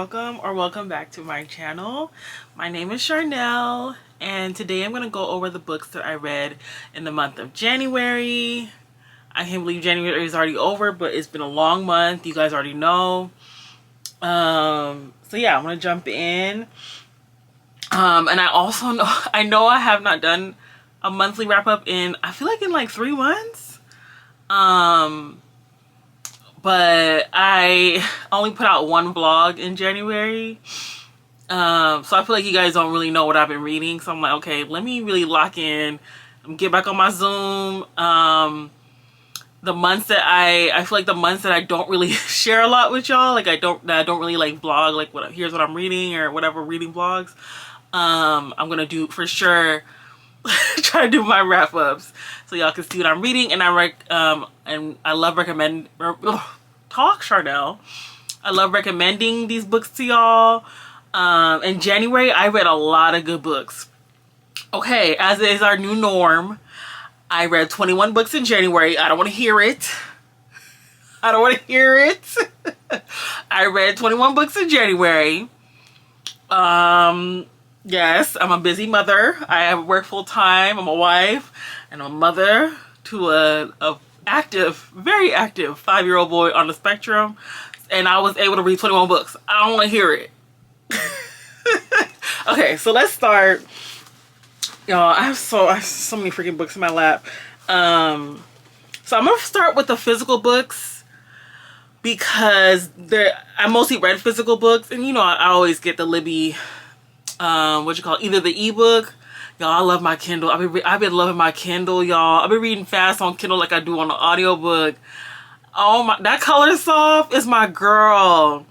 welcome or welcome back to my channel. My name is Charnel, and today I'm going to go over the books that I read in the month of January. I can't believe January is already over, but it's been a long month. You guys already know. So yeah, I'm going to jump in. And I also know, I have not done a monthly wrap up I feel like in like 3 months. But I only put out one vlog in January. So I feel like you guys don't really know what I've been reading. So I'm like, okay, let me really lock in, get back on my Zoom. The months that I feel like the months that I don't really share a lot with y'all, like I don't really like vlog, like here's what I'm reading or whatever, reading vlogs. I'm gonna do for sure try to do my wrap ups so y'all can see what I'm reading. And I love Charnel. I love recommending these books to y'all. In January I read a lot of good books. Okay, as is our new norm, I read 21 books in January. I don't want to hear it. I don't want to hear it. I read 21 books in January. Yes, I'm a busy mother. I have work full time. I'm a wife and I'm a mother to a very active 5-year-old boy on the spectrum. And I was able to read 21 books. I don't want to hear it. Okay, so let's start. Y'all, I have so many freaking books in my lap. So I'm gonna start with the physical books because I mostly read physical books, and you know I always get the Libby, either the ebook. Y'all, I love my Kindle. I've been loving my Kindle, y'all. I've been reading fast on Kindle like I do on the audiobook. Oh my, that Color Soft is my girl.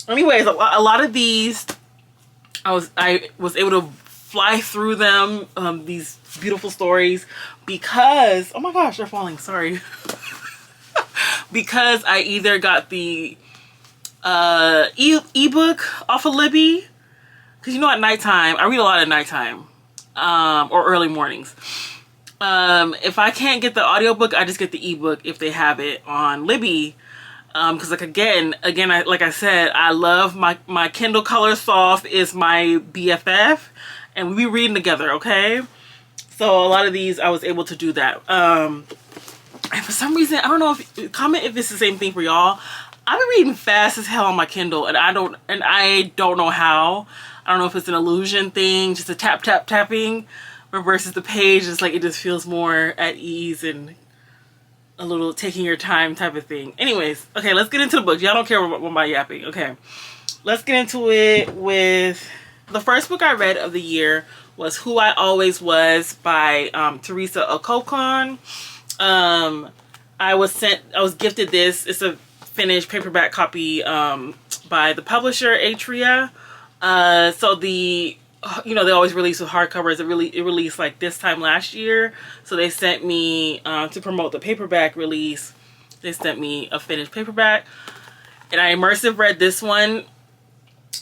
Anyways, a lot of these, I was able to fly through them, these beautiful stories, because, oh my gosh, they're falling, sorry. Because I either got the ebook off of Libby, because you know at nighttime, I read a lot at nighttime, or early mornings. If I can't get the audiobook, I just get the ebook if they have it on Libby. Because like again, like I said, I love my Kindle Color Soft is my BFF, and we be reading together, okay? So a lot of these I was able to do that. And for some reason, I don't know comment if it's the same thing for y'all. I've been reading fast as hell on my Kindle, and I don't know how. I don't know if it's an illusion thing, just a tapping, versus the page. It's like it just feels more at ease and a little taking your time type of thing. Anyways, okay, let's get into the book. Y'all don't care what my yapping. Okay, let's get into it with the first book I read of the year was Who I Always Was by Teresa Ocokon. I was gifted this. It's a finished paperback copy by the publisher Atria. So they always release with hardcovers. It released like this time last year. So they sent me to promote the paperback release. They sent me a finished paperback, and I immersive read this one.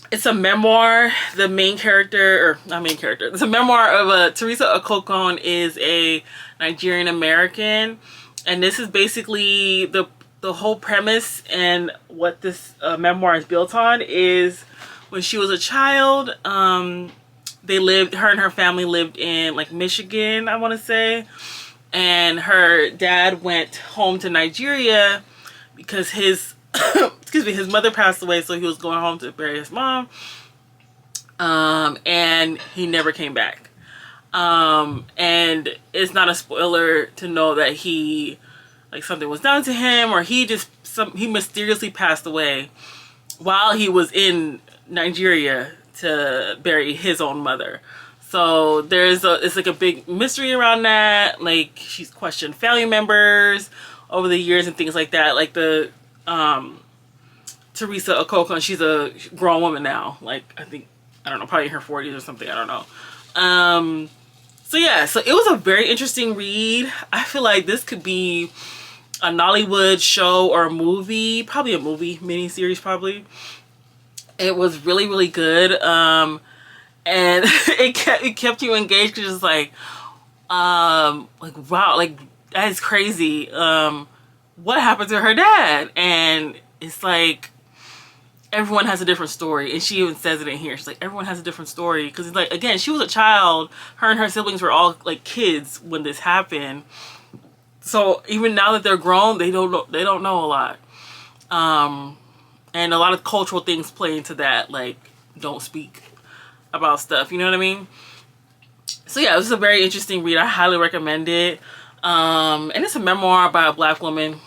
It's a memoir. The main character, or not main character, it's a memoir of Teresa Ocokon is a Nigerian American, and this is basically the whole premise and what this memoir is built on is when she was a child. Her and her family lived in like Michigan, I want to say, and her dad went home to Nigeria because his his mother passed away, so he was going home to bury his mom, and he never came back. And it's not a spoiler to know that something was done to him, or he mysteriously passed away while he was in Nigeria to bury his own mother. So it's like a big mystery around that. Like, she's questioned family members over the years and things like that. Like the Teresa Ocokon, she's a grown woman now. Like, I don't know, probably in her 40s or something. I don't know. So yeah, so it was a very interesting read. I feel like this could be a Nollywood show or a movie, probably a movie miniseries, probably. It was really, really good. And it kept you engaged, because it's like wow, like that is crazy. What happened to her dad? And it's like everyone has a different story, and she even says it in here. She's like, everyone has a different story, because it's like, again, she was a child. Her and her siblings were all like kids when this happened. So even now that they're grown, they don't know a lot. And a lot of cultural things play into that, like don't speak about stuff. You know what I mean? So yeah, this is a very interesting read. I highly recommend it. And it's a memoir by a Black woman.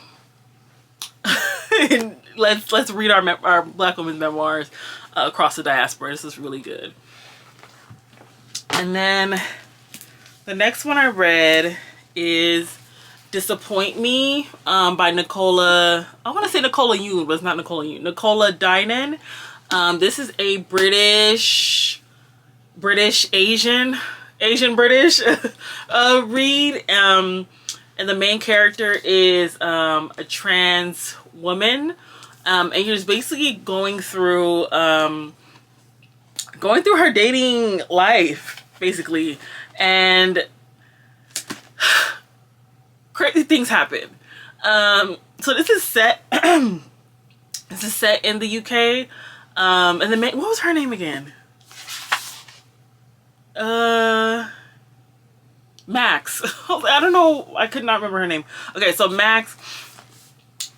And let's read our Black women's memoirs across the diaspora. This is really good. And then the next one I read is Disappoint Me by Nicola. I want to say Nicola Yoon, but it's not Nicola Yoon. Nicola Dinan. This is a British Asian British read. And the main character is a trans woman. And you're just basically going through her dating life, basically. And crazy things happen. So this is set in the UK. And the what was her name again? Max. I don't know. I could not remember her name. Okay, so Max.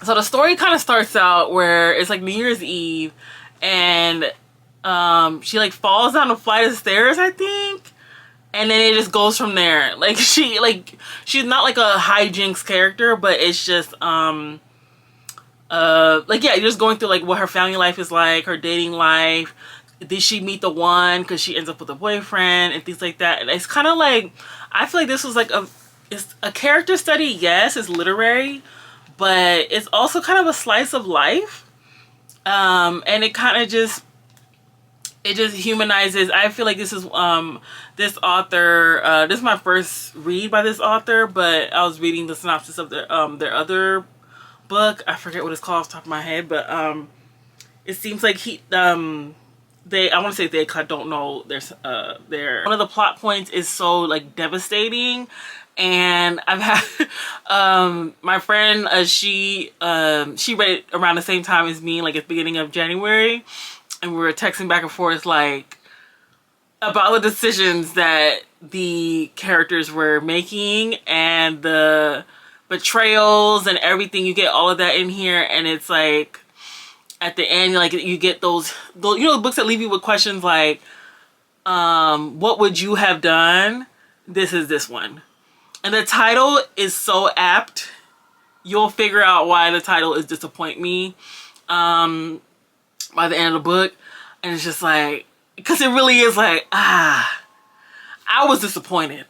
So the story kind of starts out where it's like New Year's Eve, and she like falls down a flight of stairs, I think, and then it just goes from there. Like she's not like a hijinks character, but it's just like, yeah, you're just going through like what her family life is like, her dating life. Did she meet the one? Because she ends up with a boyfriend and things like that. And it's kind of like, I feel like this was like it's a character study. Yes, it's literary, but it's also kind of a slice of life. And it kind of just humanizes. I feel like this is this author. This is my first read by this author, but I was reading the synopsis of their other book. I forget what it's called off the top of my head, but it seems like I want to say they, cause I don't know their one of the plot points is so like devastating, and I've had my friend she read it around the same time as me, like at the beginning of January, and we were texting back and forth like about the decisions that the characters were making and the betrayals and everything. You get all of that in here, and it's like at the end, like you get those you know, books that leave you with questions like, what would you have done? This is this one. And the title is so apt. You'll figure out why the title is Disappoint Me by the end of the book. And it's just like, because it really is like, I was disappointed.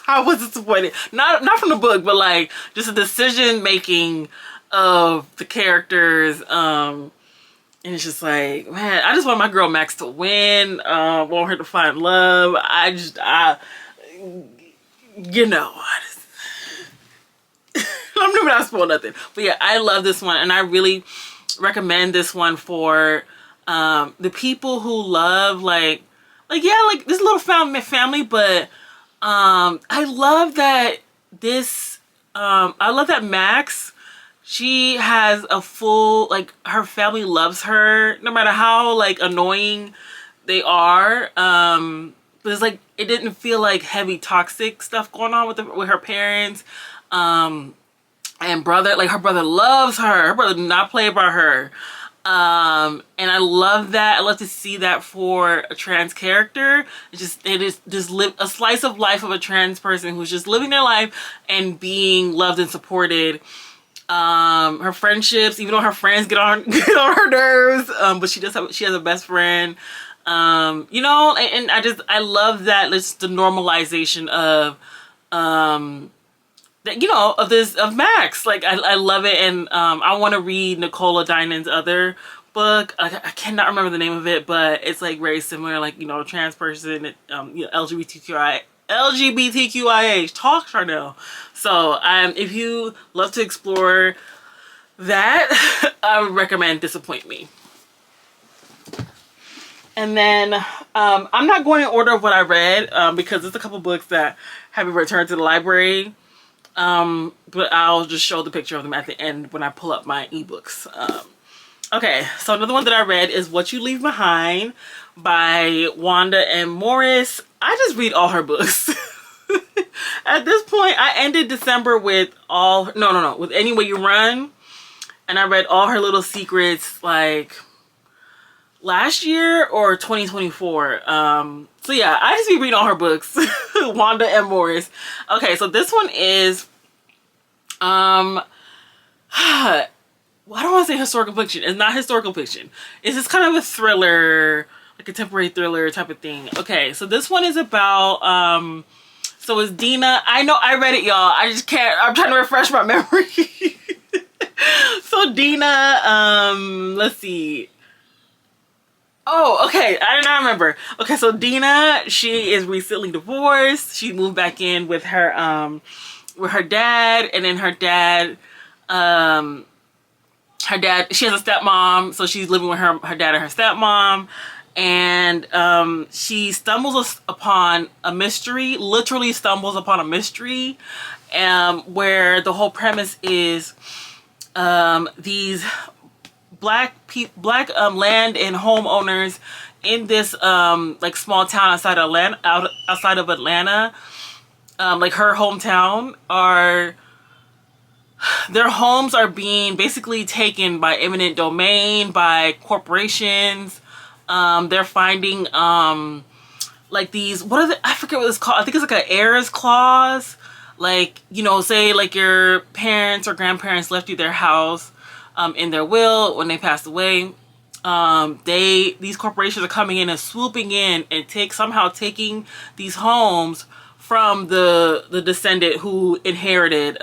I was disappointed. Not from the book, but like just the decision making of the characters. And it's just like, man, I just want my girl Max to win. Want her to find love. You know, I'm not spoil nothing. But yeah, I love this one, and I really recommend this one for the people who love like yeah, like this little family, but I love that I love that Max, she has a full, like, her family loves her no matter how like annoying they are. But it's like, it didn't feel like heavy toxic stuff going on with her parents. And brother, like her brother loves her. Her brother did not play about her. And I love that. I love to see that for a trans character. It is just live a slice of life of a trans person who's just living their life and being loved and supported. Her friendships, even though her friends get on her nerves, but she has a best friend. You know, and I love that. It's the normalization of that, you know, of Max. Like I love it, and I want to read Nicola Dinan's other book. I cannot remember the name of it, but it's like very similar, like, you know, trans person, you know, LGBTQIA. Talk, Charnel. So if you love to explore that, I would recommend Disappoint Me. And then I'm not going in order of what I read because there's a couple books that have been returned to the library. But I'll just show the picture of them at the end when I pull up my ebooks. Okay, so another one that I read is What You Leave Behind by Wanda M. Morris. I just read all her books. At this point, I ended December with with Any Way You Run. And I read all her little secrets like last year or 2024. So yeah, I just be reading all her books. Wanda M. Morris. Okay, so this one is well, I don't want to say historical fiction. It's not historical fiction. It's just kind of a thriller, a contemporary thriller type of thing. Okay, so this one is about, so it's Dina. I know I read it, y'all. I just can't, I'm trying to refresh my memory. So Dina, let's see. Oh, okay. I do not remember. Okay, so Dina, she is recently divorced. She moved back in with her dad, and then her dad, she has a stepmom, so she's living with her dad and her stepmom. And she stumbles upon a mystery, literally stumbles upon a mystery, where the whole premise is these black land and homeowners in this like small town outside of Atlanta, like her hometown, their homes are being basically taken by eminent domain, by corporations. They're finding like these, I forget what it's called. I think it's like an heirs clause. Like, you know, say like your parents or grandparents left you their house in their will when they passed away. These corporations are coming in and swooping in and somehow taking these homes from the descendant who inherited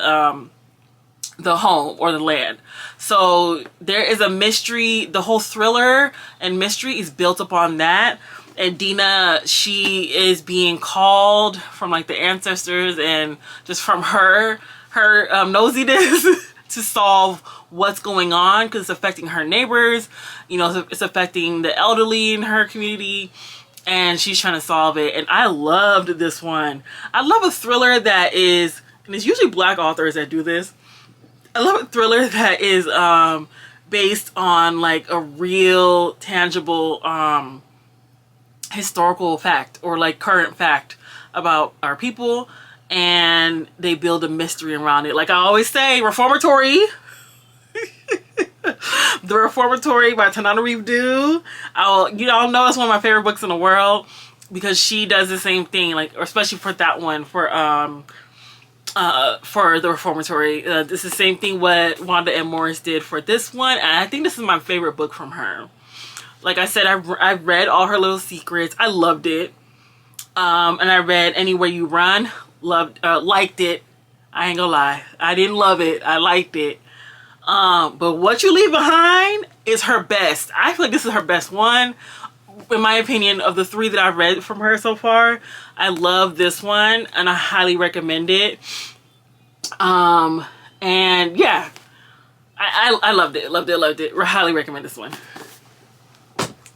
the home or the land. So there is a mystery. The whole thriller and mystery is built upon that. And Dina, she is being called from like the ancestors and just from her nosiness to solve what's going on, because it's affecting her neighbors. You know, it's affecting the elderly in her community, and she's trying to solve it. And I loved this one. I love a thriller that is, and it's usually black authors that do this. I love a thriller that is based on like a real tangible historical fact or like current fact about our people, and they build a mystery around it. Like I always say, Reformatory. The Reformatory by Tanana Reeve Dew. You all know it's one of my favorite books in the world, because she does the same thing, like, or especially for that one, for the Reformatory. This is the same thing what Wanda M. Morris did for this one, and I think this is my favorite book from her. Like I said, I read all her little secrets. I loved it. And I read Any Way You Run. Liked it. I ain't gonna lie. I didn't love it. I liked it. But What You Leave Behind is her best. I feel like this is her best one. In my opinion, of the three that I've read from her so far, I love this one and I highly recommend it. And yeah, I loved it. Loved it. I highly recommend this one.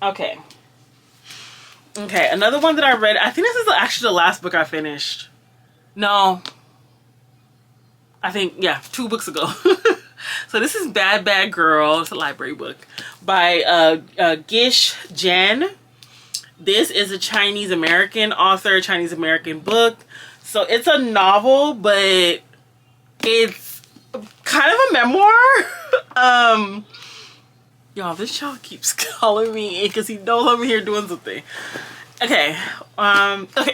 Okay, another one that I read, I think this is actually the last book I finished. No, I think, yeah, 2 books ago. So this is Bad Bad Girl. It's a library book by Gish Jen. This is a Chinese American author, Chinese American book. So it's a novel, but it's kind of a memoir. Y'all, this child keeps calling me because he knows I'm here doing something. Okay,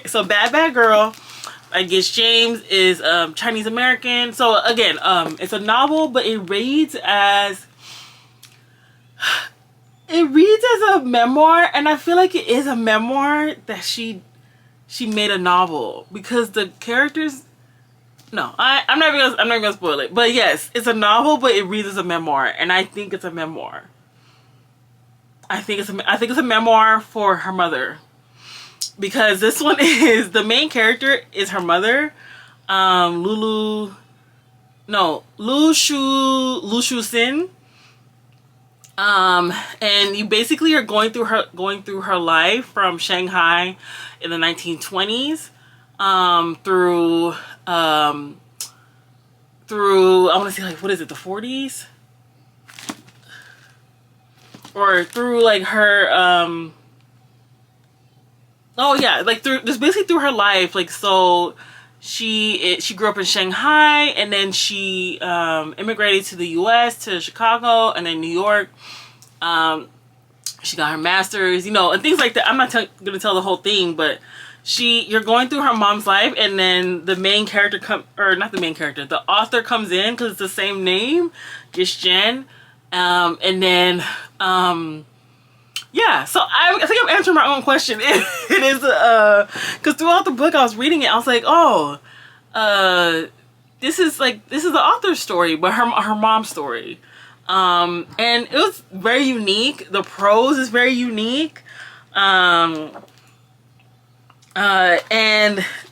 so Bad Bad Girl, I guess James, is Chinese American. So again, it's a novel, but it reads as a memoir, and I feel like it is a memoir that she made a novel, because the characters. No, I'm not even gonna spoil it. But yes, it's a novel, but it reads as a memoir, and I think it's a memoir. I think it's a memoir for her mother, because this one is, the main character is her mother, Lu Shu Sin. And you basically are going through her life from Shanghai in the 1920s, through I want to say, like, what is it, the 40s? or through like her oh yeah, like through just basically through her life. Like, so she grew up in Shanghai, and then she immigrated to the US, to Chicago, and then New York. She got her master's, you know, and things like that. I'm not gonna tell the whole thing, but you're going through her mom's life, and then the main character or not the main character, the author comes in because it's the same name, Gish Jen. And then yeah, so I think I'm answering my own question. It is because throughout the book I was reading it, I was like, oh, this is the author's story, but her mom's story. And it was very unique. The prose is very unique. And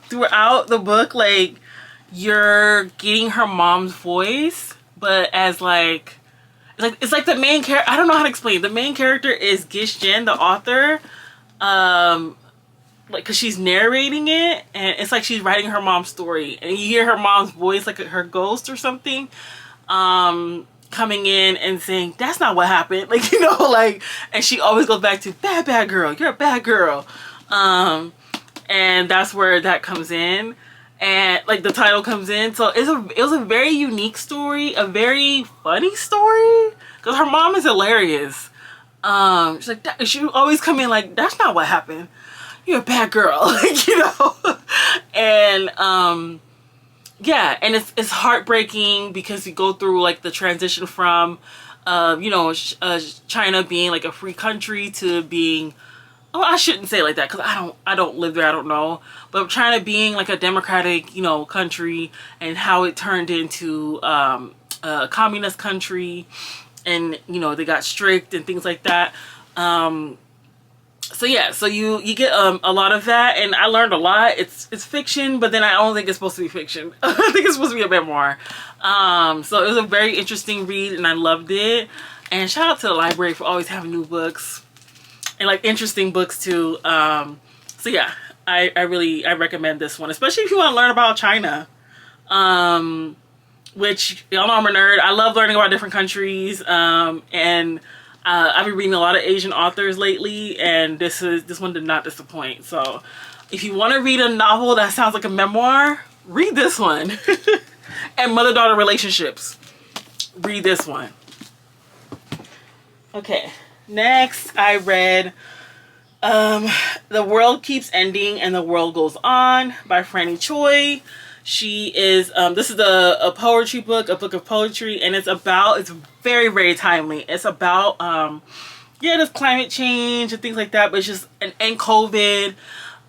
throughout the book, like, you're getting her mom's voice, but as like it's like the main character. I don't know how to explain. The main character is Gish Jen, the author. Like, cause she's narrating it, and it's like she's writing her mom's story, and you hear her mom's voice, like her ghost or something, coming in and saying, "That's not what happened." Like, you know, like, and she always goes back to bad girl. You're a bad girl. And that's where that comes in. And like the title comes in, so it was a very unique story, a very funny story, because her mom is hilarious. She's like, she always come in like, "That's not what happened. You're a bad girl," like, you know. And yeah, and it's heartbreaking because you go through like the transition from, you know, China being like a free country to being. Oh, I shouldn't say it like that because I don't live there. I don't know. But China being like a democratic, you know, country, and how it turned into a communist country, and you know they got strict and things like that. So yeah, so you get a lot of that, and I learned a lot. It's fiction, but then I don't think it's supposed to be fiction. I think it's supposed to be a memoir. So it was a very interesting read, and I loved it. And shout out to the library for always having new books. And like interesting books too. So yeah, I recommend this one, especially if you want to learn about China. Which, y'all know I'm a nerd. I love learning about different countries. And I've been reading a lot of Asian authors lately, and this one did not disappoint. So if you want to read a novel that sounds like a memoir, read this one. And mother-daughter relationships, read this one. Okay. Next, I read The World Keeps Ending and the World Goes On by Franny Choi. She is, this is a poetry book, a book of poetry, and it's very, very timely. It's about, yeah, there's climate change and things like that, but it's just, and COVID,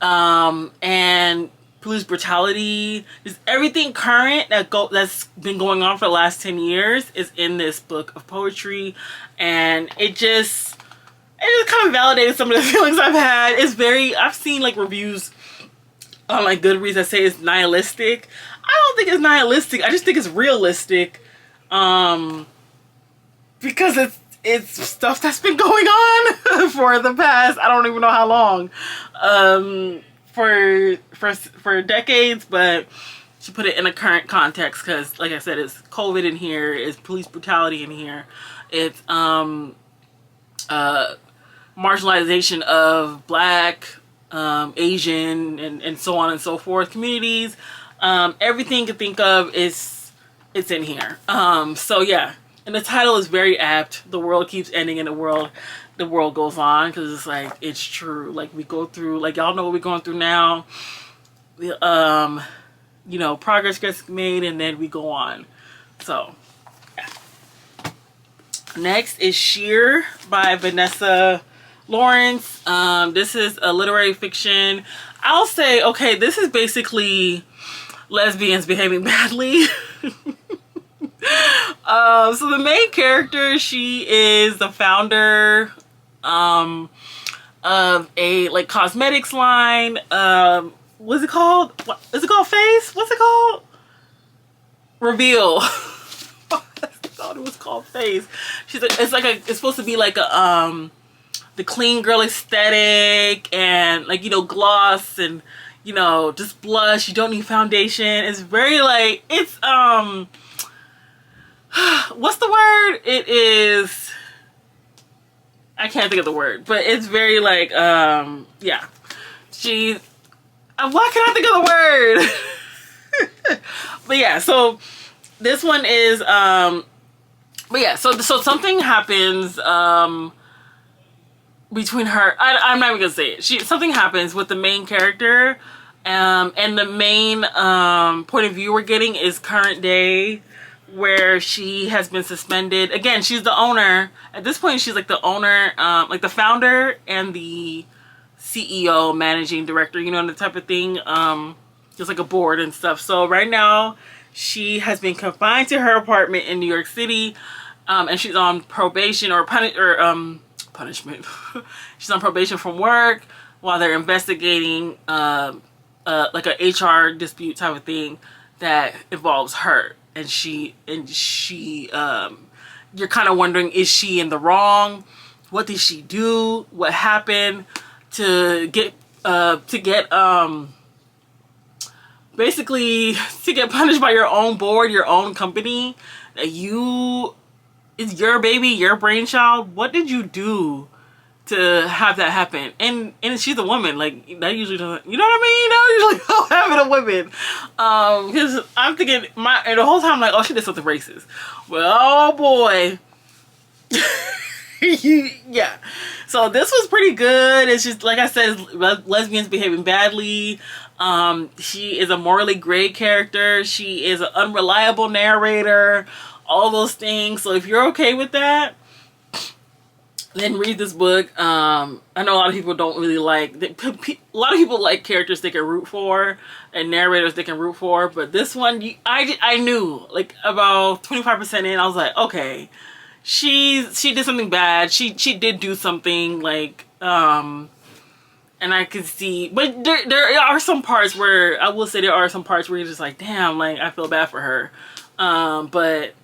and police brutality. Just everything current that's been going on for the last 10 years is in this book of poetry, and it just kind of validated some of the feelings I've had. I've seen like reviews on like Goodreads that say it's nihilistic. I don't think it's nihilistic. I just think it's realistic, because it's stuff that's been going on for the past, I don't even know how long, for decades, but she put it in a current context because, like I said, it's COVID in here, it's police brutality in here, it's marginalization of Black, Asian, and so on and so forth communities. Everything you can think of it's in here. So yeah, and the title is very apt. The world keeps ending and the world goes on, because it's like, it's true. Like, we go through, like, y'all know what we're going through now. You know, progress gets made and then we go on. So yeah. Next is Sheer by Vanessa Lawrence. This is a literary fiction. I'll say, okay, this is basically lesbians behaving badly. So the main character, she is the founder of a like cosmetics line. What's it called? What is it called? Face? What's it called? Reveal. I thought it was called Face. It's supposed to be like a the clean girl aesthetic, and like, you know, gloss, and you know, just blush. You don't need foundation. It's very like, it's what's the word? It is, I can't think of the word, but it's very like, yeah. She, why can't I think of the word? But yeah, so this one is, but yeah, so something happens, between her, I'm not even gonna say it. Something happens with the main character, and the main, point of view we're getting is current day, where she has been suspended. Again, she's the owner. At this point, she's like the owner, like the founder and the CEO, managing director, you know, the type of thing. Just like a board and stuff. So right now, she has been confined to her apartment in New York City, and she's on probation or punishment. She's on probation from work while they're investigating like a HR dispute type of thing that involves her. And she you're kind of wondering, is she in the wrong? What did she do? What happened to get basically to get punished by your own board, your own company, that it's your baby, your brainchild. What did you do to have that happen? And she's a woman, like that usually doesn't, you know what I mean? That usually don't happen to women. Because I'm thinking and the whole time I'm like, oh, she did something racist. Well, oh boy. Yeah. So this was pretty good. It's just like I said, lesbians behaving badly. She is a morally gray character. She is an unreliable narrator. All those things. So if you're okay with that, then read this book. I know a lot of people don't really like, a lot of people like characters they can root for and narrators they can root for, but this one, I knew, like about 25% in, I was like, okay, she did something bad. She did do something, like, and I could see, but there are some parts where, I will say there are some parts where you're just like, damn, like, I feel bad for her. But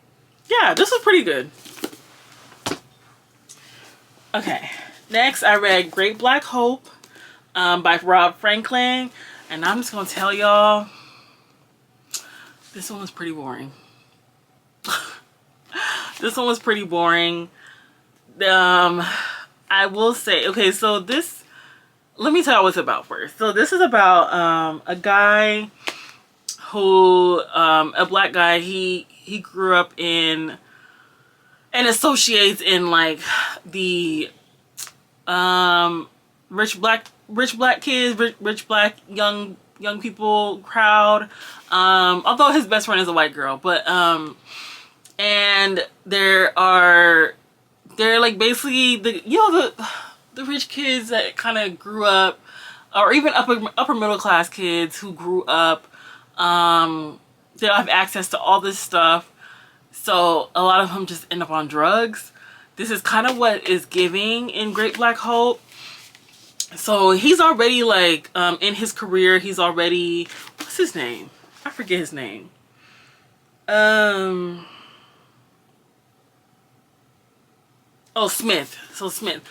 yeah, this was pretty good. Okay, next I read Great Black Hope by Rob Franklin, and I'm just gonna tell y'all, this one was pretty boring. This one was pretty boring. I will say, okay, so this, let me tell you what it's about first. So this is about a guy who, a black guy, he grew up in and associates in like the rich black kids, rich black young people crowd. Although his best friend is a white girl, but and they're like basically the rich kids that kind of grew up, or even upper middle class kids who grew up. They don't have access to all this stuff. So a lot of them just end up on drugs. This is kind of what is giving in Great Black Hope. So he's already like, in his career, he's already, what's his name? I forget his name. Oh, Smith. So Smith.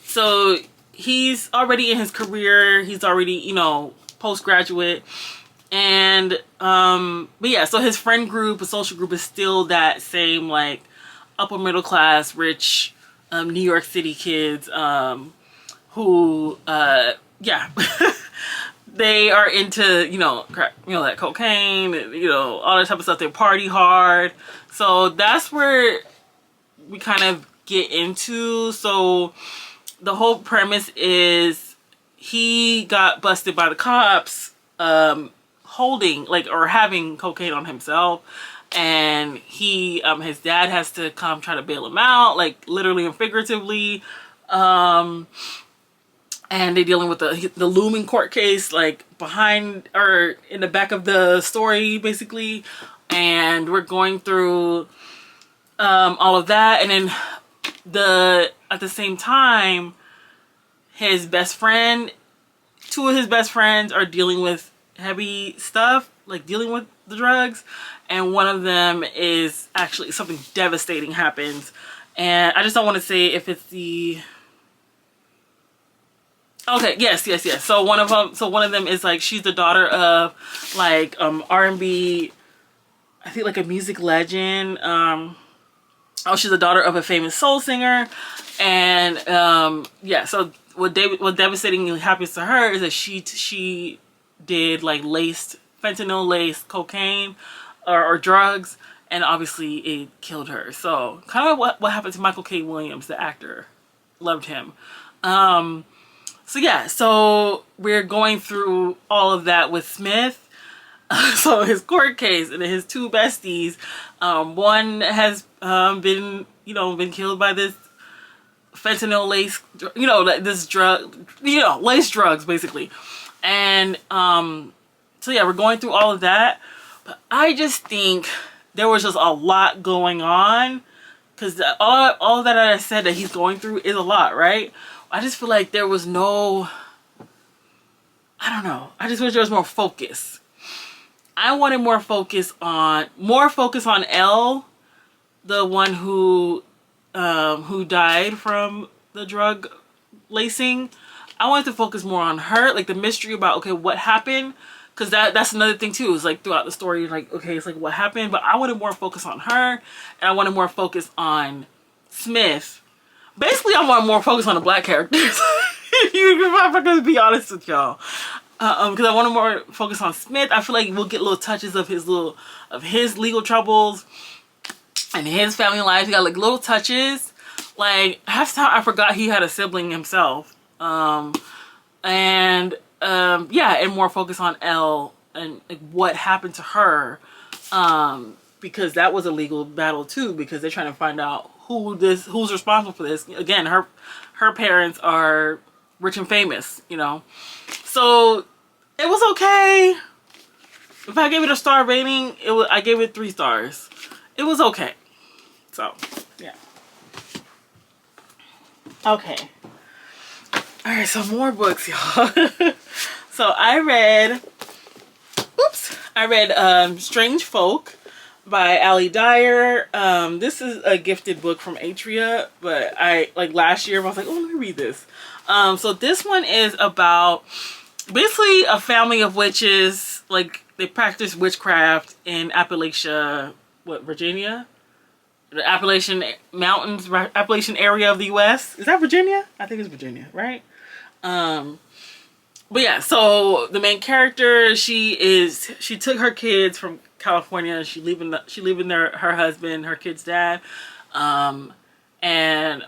So he's already in his career. He's already, you know, postgraduate. And but yeah, so his friend group, his social group is still that same like upper middle class, rich New York City kids who yeah they are into, you know, crack, you know, that cocaine, you know, all that type of stuff. They party hard. So that's where we kind of get into. So the whole premise is he got busted by the cops holding like or having cocaine on himself, and he his dad has to come try to bail him out, like literally and figuratively, and they're dealing with the looming court case like behind or in the back of the story basically, and we're going through all of that. And then at the same time, his best friend, two of his best friends are dealing with heavy stuff, like dealing with the drugs, and one of them is actually something devastating happens, and I just don't want to say if it's the, okay, yes, so one of them is like, she's the daughter of like R&B, I think like a music legend, Oh, she's the daughter of a famous soul singer. And yeah, so what devastatingly happens to her is that she did like fentanyl laced cocaine or drugs, and obviously it killed her. So kind of what happened to Michael K. Williams, the actor. Loved him. So yeah, so we're going through all of that with Smith. So his court case and his two besties, one has been killed by this fentanyl lace, this drug, lace drugs basically. And so yeah, we're going through all of that, but I just think there was just a lot going on, because all that I said that he's going through is a lot, right? I just feel like there was no, I don't know, I just wish there was more focus. I wanted more focus on Elle, the one who died from the drug lacing. I wanted to focus more on her, like the mystery about, okay, what happened, because that's another thing too, is like throughout the story, like, okay, it's like what happened, but I wanted more focus on her, and I wanted more focus on Smith. Basically, I want more focus on the black characters. If I'm gonna be honest with y'all. Because I want to more focus on Smith. I feel like we'll get little touches of his legal troubles and his family life. He got like little touches. Like half the time I forgot he had a sibling himself. Yeah, and more focus on Elle and like what happened to her. Because that was a legal battle too, because they're trying to find out who's responsible for this. Again, her parents are rich and famous, So it was okay. If I gave it a star rating, I gave it 3 stars. It was okay. So yeah. Okay. All right, so more books, y'all. So I read Strange Folk by Ali Dyer. This is a gifted book from Atria, but last year I was like, oh, let me read this. So this one is about basically a family of witches. Like they practice witchcraft in Appalachia, Virginia? The Appalachian Mountains, Appalachian area of the U.S. Is that Virginia? I think it's Virginia, right? But yeah, so the main character, she took her kids from California. She leaving her husband, her kid's dad, and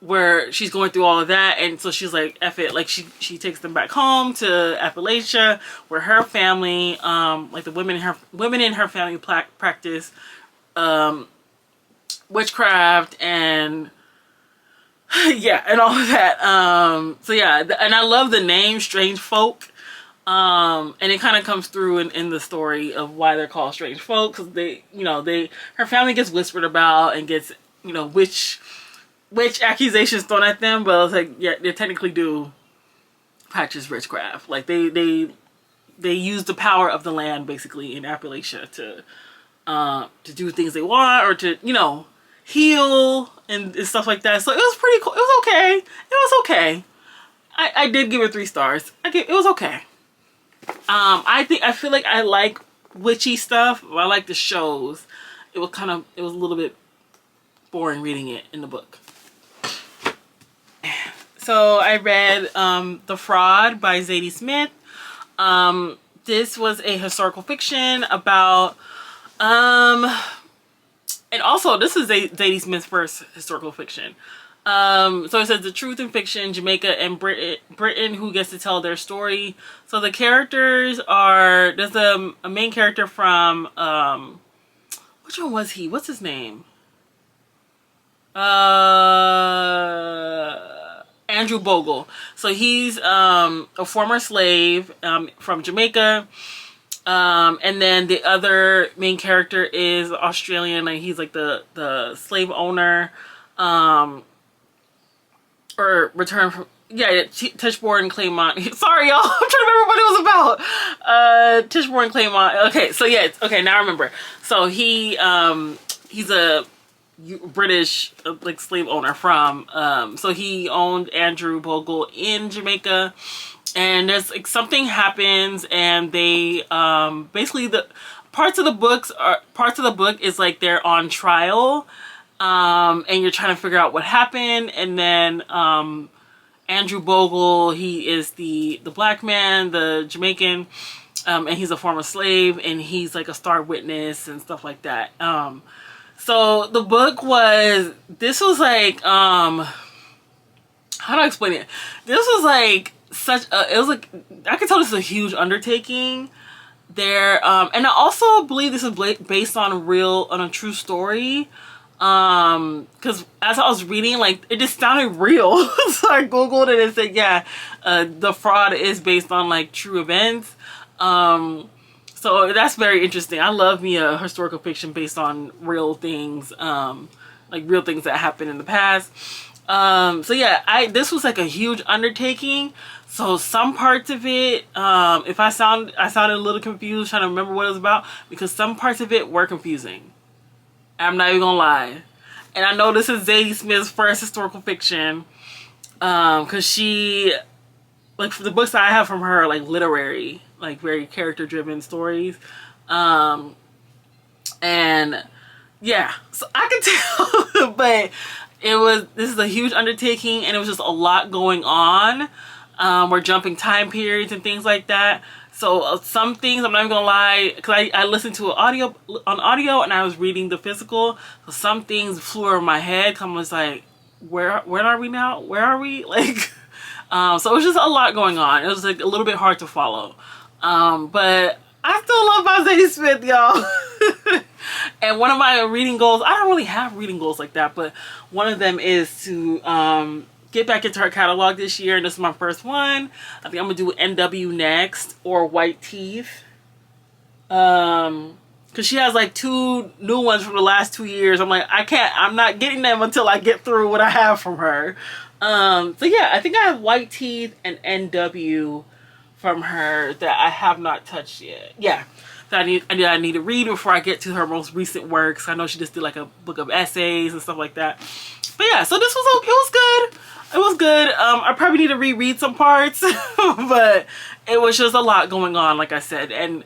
where she's going through all of that, and so she's like, F it, like she takes them back home to Appalachia, where her family, like the women in her family practice witchcraft and yeah, and all of that. So yeah, and I love the name Strange Folk. And it kind of comes through in the story of why they're called Strange Folk, because her family gets whispered about and gets, witch accusations thrown at them, but I was like, yeah, they technically do practice witchcraft. Like they use the power of the land basically in Appalachia to do things they want, or to, heal and stuff like that. So it was pretty cool. It was okay. It was okay. I did give it 3 stars. It was okay. I feel like I like witchy stuff, but I like the shows. It was a little bit boring reading it in the book. So I read The Fraud by Zadie Smith. This was a historical fiction about and also this is Zadie Smith's first historical fiction. So it says the truth in fiction, Jamaica and Britain, who gets to tell their story. So the characters are, there's a main character from, which one was he? What's his name? Andrew Bogle. So he's a former slave from Jamaica. And then the other main character is Australian, like he's like the slave owner, or return from, Tichborne and Claymont. Sorry, y'all, I'm trying to remember what it was about. Tichborne and Claymont. Okay, so yeah, okay, now I remember. So he's a British like slave owner from, so he owned Andrew Bogle in Jamaica. And there's like something happens, and they basically the parts of the book is like they're on trial, and you're trying to figure out what happened. And then Andrew Bogle, he is the black man, the Jamaican, and he's a former slave, and he's like a star witness and stuff like that. So the book was, this was like, how do I explain it? This was like such a, it was like, I could tell this is a huge undertaking there. And I also believe this is based on a true story. Cause as I was reading, like, it just sounded real. So I Googled it and said, yeah, the fraud is based on like true events. So that's very interesting. I love me a historical fiction based on real things, like real things that happened in the past. So yeah, this was like a huge undertaking. So some parts of it, if I sounded a little confused trying to remember what it was about, because some parts of it were confusing. I'm not even gonna lie. And I know this is Zadie Smith's first historical fiction, cause she, like, for the books that I have from her, like literary, like very character driven stories. And yeah, so I could tell, but this is a huge undertaking, and it was just a lot going on. We're jumping time periods and things like that. So some things, I'm not even gonna lie, because I listened to on audio and I was reading the physical. So some things flew over my head. I was like, where are we now? Where are we? Like, so it was just a lot going on. It was like a little bit hard to follow. But I still love my Zadie Smith, y'all. And one of my reading goals, I don't really have reading goals like that, but one of them is to get back into her catalog this year, and this is my first one. I think I'm gonna do NW next, or White Teeth. Cause she has like 2 new ones from the last 2 years. I'm like, I'm not getting them until I get through what I have from her. So yeah, I think I have White Teeth and NW from her that I have not touched yet. Yeah, that I need to read before I get to her most recent works. I know she just did like a book of essays and stuff like that. But yeah, so this was, it was good. It was good. I probably need to reread some parts, but it was just a lot going on, like I said. And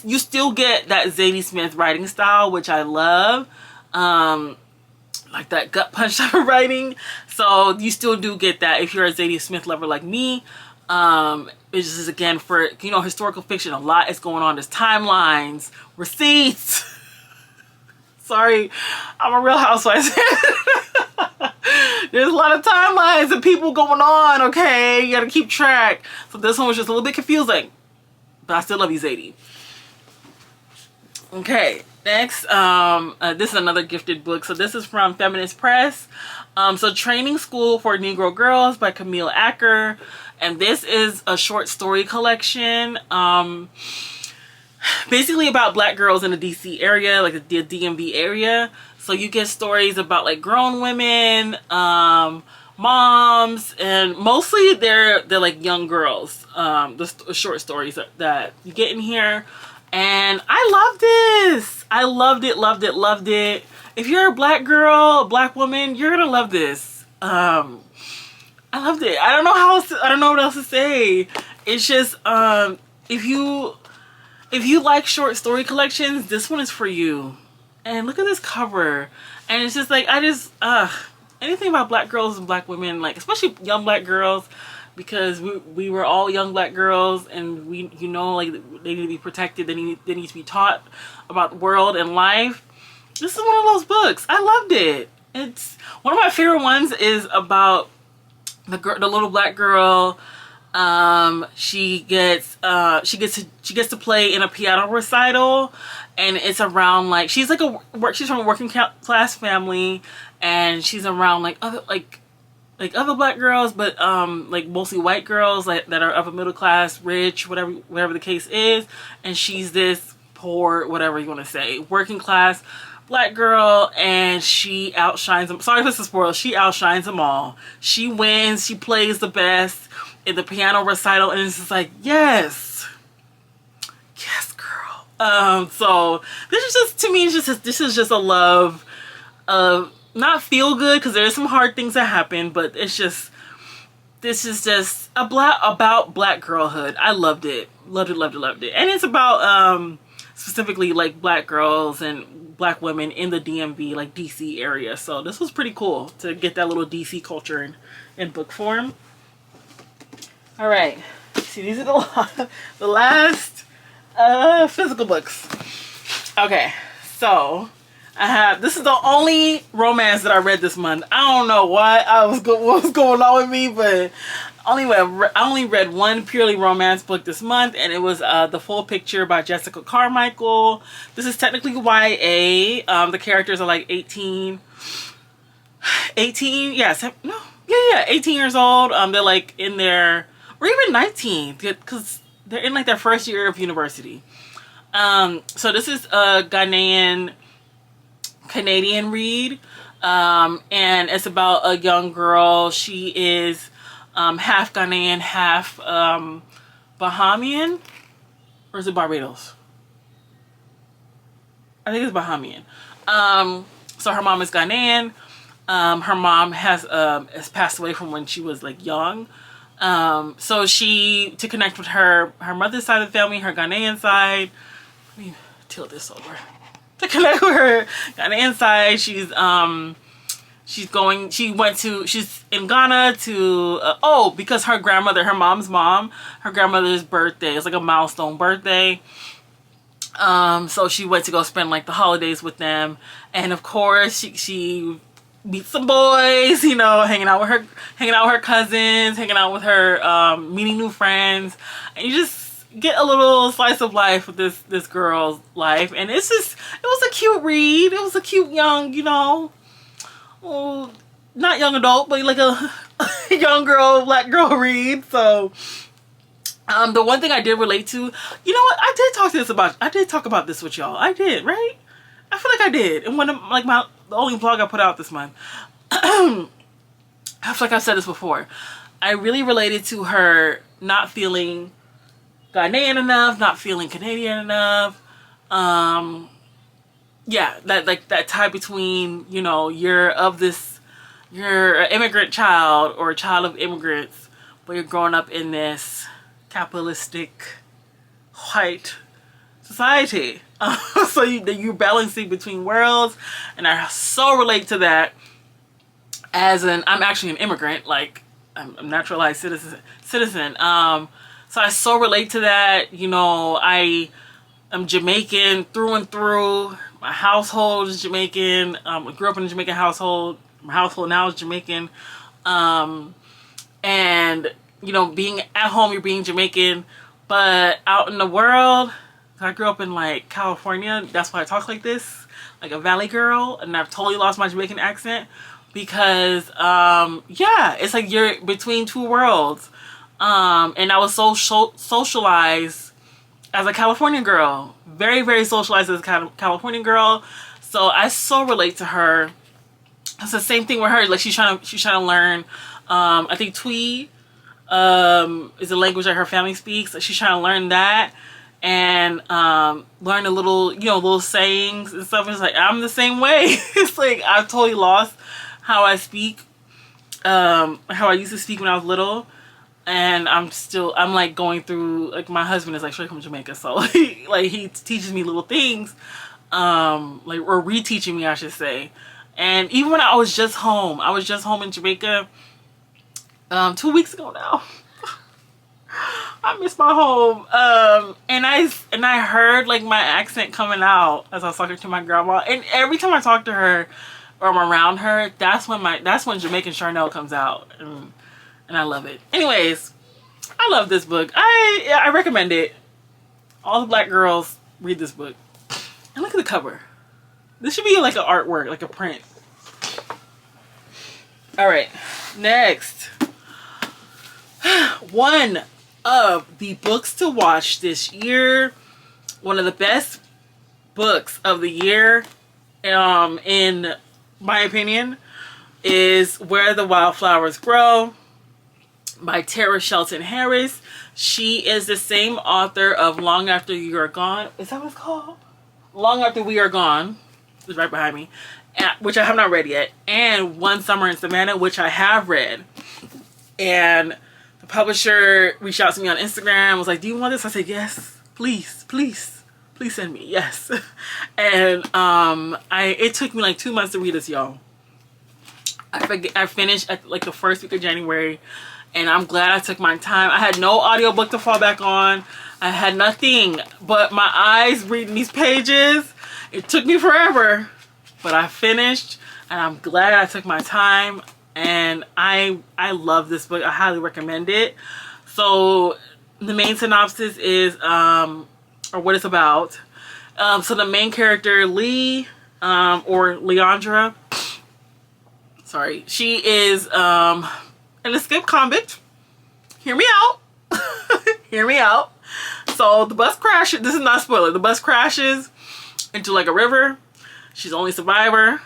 you still get that Zadie Smith writing style, which I love. Like that gut punch type of writing. So you still do get that if you're a Zadie Smith lover like me. It's just, again, for, you know, historical fiction, a lot is going on. There's timelines, receipts. Sorry, I'm a Real Housewives. There's a lot of timelines and people going on, okay? You gotta keep track. So this one was just a little bit confusing, but I still love you, Zadie. Okay, next, this is another gifted book. So this is from Feminist Press. So Training School for Negro Girls by Camille Acker. And this is a short story collection, basically about black girls in the DC area, like the DMV area. So you get stories about like grown women, moms, and mostly they're like young girls. The short stories that you get in here, and I love this. I loved it, loved it, loved it. If you're a black girl, a black woman, you're gonna love this. I loved it. I don't know I don't know what else to say. It's just if you like short story collections, this one is for you. And look at this cover. And it's just like, anything about black girls and black women, like especially young black girls, because we were all young black girls, and we, you know, like they need to be protected. They need to be taught about the world and life. This is one of those books. I loved it. It's one of my favorite ones. Is about the little black girl. She gets to play in a piano recital, and it's around like she's from a working class family, and she's around like other black girls, but like mostly white girls that are upper middle class, rich, whatever the case is, and she's this poor, whatever you want to say, working class black girl, and she outshines them. Sorry if this is spoiled. She outshines them all. She wins. She plays the best in the piano recital, and it's just like, yes, girl. So this is just, to me, this is just a love of, not feel good, because there's some hard things that happen, but this is just about black girlhood. I loved it. Loved it. And it's about specifically like black girls and black women in the DMV, like DC area. So this was pretty cool to get that little DC culture in book form. All right, see, these are the last physical books. Okay, so I have, this is the only romance that I read this month. I don't know what was going on with me, but I only read one purely romance book this month, and it was The Full Picture by Jessica Carmichael. This is technically YA. The characters are like 18, yes, no, yeah, 18 years old. They're like in their, or even 19, because they're in like their first year of university. So this is a Canadian read, and it's about a young girl. She is half Ghanaian, half Bahamian, or is it Barbados? I think it's Bahamian. So her mom is Ghanaian. Her mom has passed away from when she was like young. So to connect with her mother's side of the family, her Ghanaian side. Let me tilt this over. To connect with her Ghanaian side, she's in Ghana to because her grandmother's birthday is like a milestone birthday. So she went to go spend like the holidays with them, and of course she meets some boys, you know, hanging out with her cousins, hanging out with her, meeting new friends, and you just get a little slice of life with this girl's life. And it was a cute read. It was a cute young, you know, well, not young adult, but like a young girl, black girl read. So the one thing I did relate to, you know what, I did talk about this with y'all. I did, right? I feel like I did in one of like the only vlog I put out this month. I feel like I've said this before. I really related to her not feeling Ghanaian enough, not feeling Canadian enough. Yeah, that tie between, you know, you're an immigrant child or a child of immigrants, but you're growing up in this capitalistic white society. So you're balancing between worlds, and I so relate to that. I'm actually an immigrant, like I'm a naturalized citizen. So I so relate to that. You know, I am Jamaican through and through. My household is Jamaican. I grew up in a Jamaican household. My household now is Jamaican. And, you know, being at home, you're being Jamaican. But out in the world, I grew up in like California. That's why I talk like this, like a valley girl. And I've totally lost my Jamaican accent because, yeah, it's like you're between two worlds. And I was so socialized as a California girl, very, very socialized as a California girl. So I so relate to her. It's the same thing with her. Like she's trying to learn. I think Twi is a language that her family speaks. She's trying to learn that and learn a little, you know, little sayings and stuff. It's like I'm the same way. It's like I've totally lost how I speak, how I used to speak when I was little. And I'm like going through, like my husband is like straight from Jamaica, so he teaches me little things, like, or reteaching me, I should say. And even when I was just home in Jamaica 2 weeks ago now. I miss my home. And I heard like my accent coming out as I was talking to my grandma, and every time I talk to her or I'm around her, that's when Jamaican Charnel comes out. And I love it. Anyways, I love this book. I recommend it. All the black girls read this book. And look at the cover. This should be like an artwork, like a print. All right, next. One of the books to watch this year. One of the best books of the year, in my opinion, is Where the Wildflowers Grow by Tara Shelton Harris. She is the same author of Long After You Are Gone. Is that what it's called? Long After We Are Gone. It's right behind me. Which I have not read yet. And One Summer in Savannah, which I have read. And the publisher reached out to me on Instagram, was like, do you want this? I said, yes, please, please, Please send me, yes. And it took me like 2 months to read this, y'all. I finished at like the first week of January, and I'm glad I took my time. I had no audiobook to fall back on. I had nothing but my eyes reading these pages. It took me forever, but I finished, and I'm glad I took my time. And I love this book. I highly recommend it. So the main synopsis is or what it's about. So the main character, Lee, or Leandra, sorry, she is an escaped convict. Hear me out. Hear me out. So the bus crashes. This is not a spoiler. The bus crashes into like a river. She's the only survivor.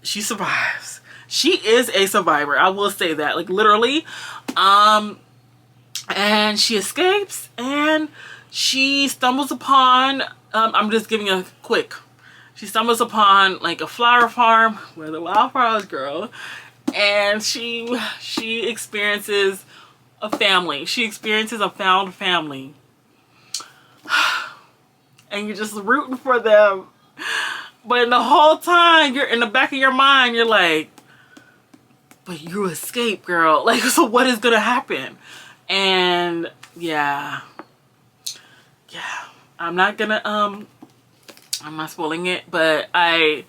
She survives. She is a survivor. I will say that, like, literally. And she escapes, and she stumbles upon, I'm just giving a quick, she stumbles upon like a flower farm where the wildflowers grow, and she experiences a family. She experiences a found family. And you're just rooting for them. But in the whole time, you're in the back of your mind, you're like, but you escaped, girl. Like, so what is gonna happen? And yeah, I'm not gonna I'm not spoiling it, but I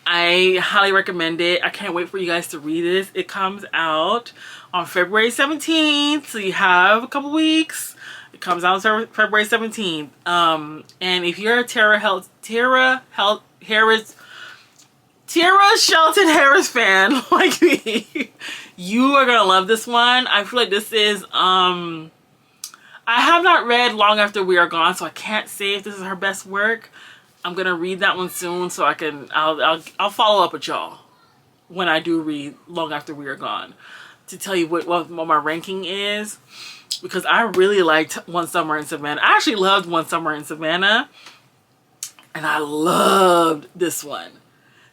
highly recommend it. I can't wait for you guys to read this. It comes out on February 17th, so you have a couple weeks. It comes out on February 17th. And if you're a Tara Shelton Harris fan like me, you are gonna love this one. I feel like this is I have not read Long After We Are Gone, so I can't say if this is her best work. I'm gonna read that one soon, so I'll follow up with y'all when I do read Long After We Are Gone to tell you what my ranking is, because I really liked One Summer in Savannah. I actually loved One Summer in Savannah, and I loved this one.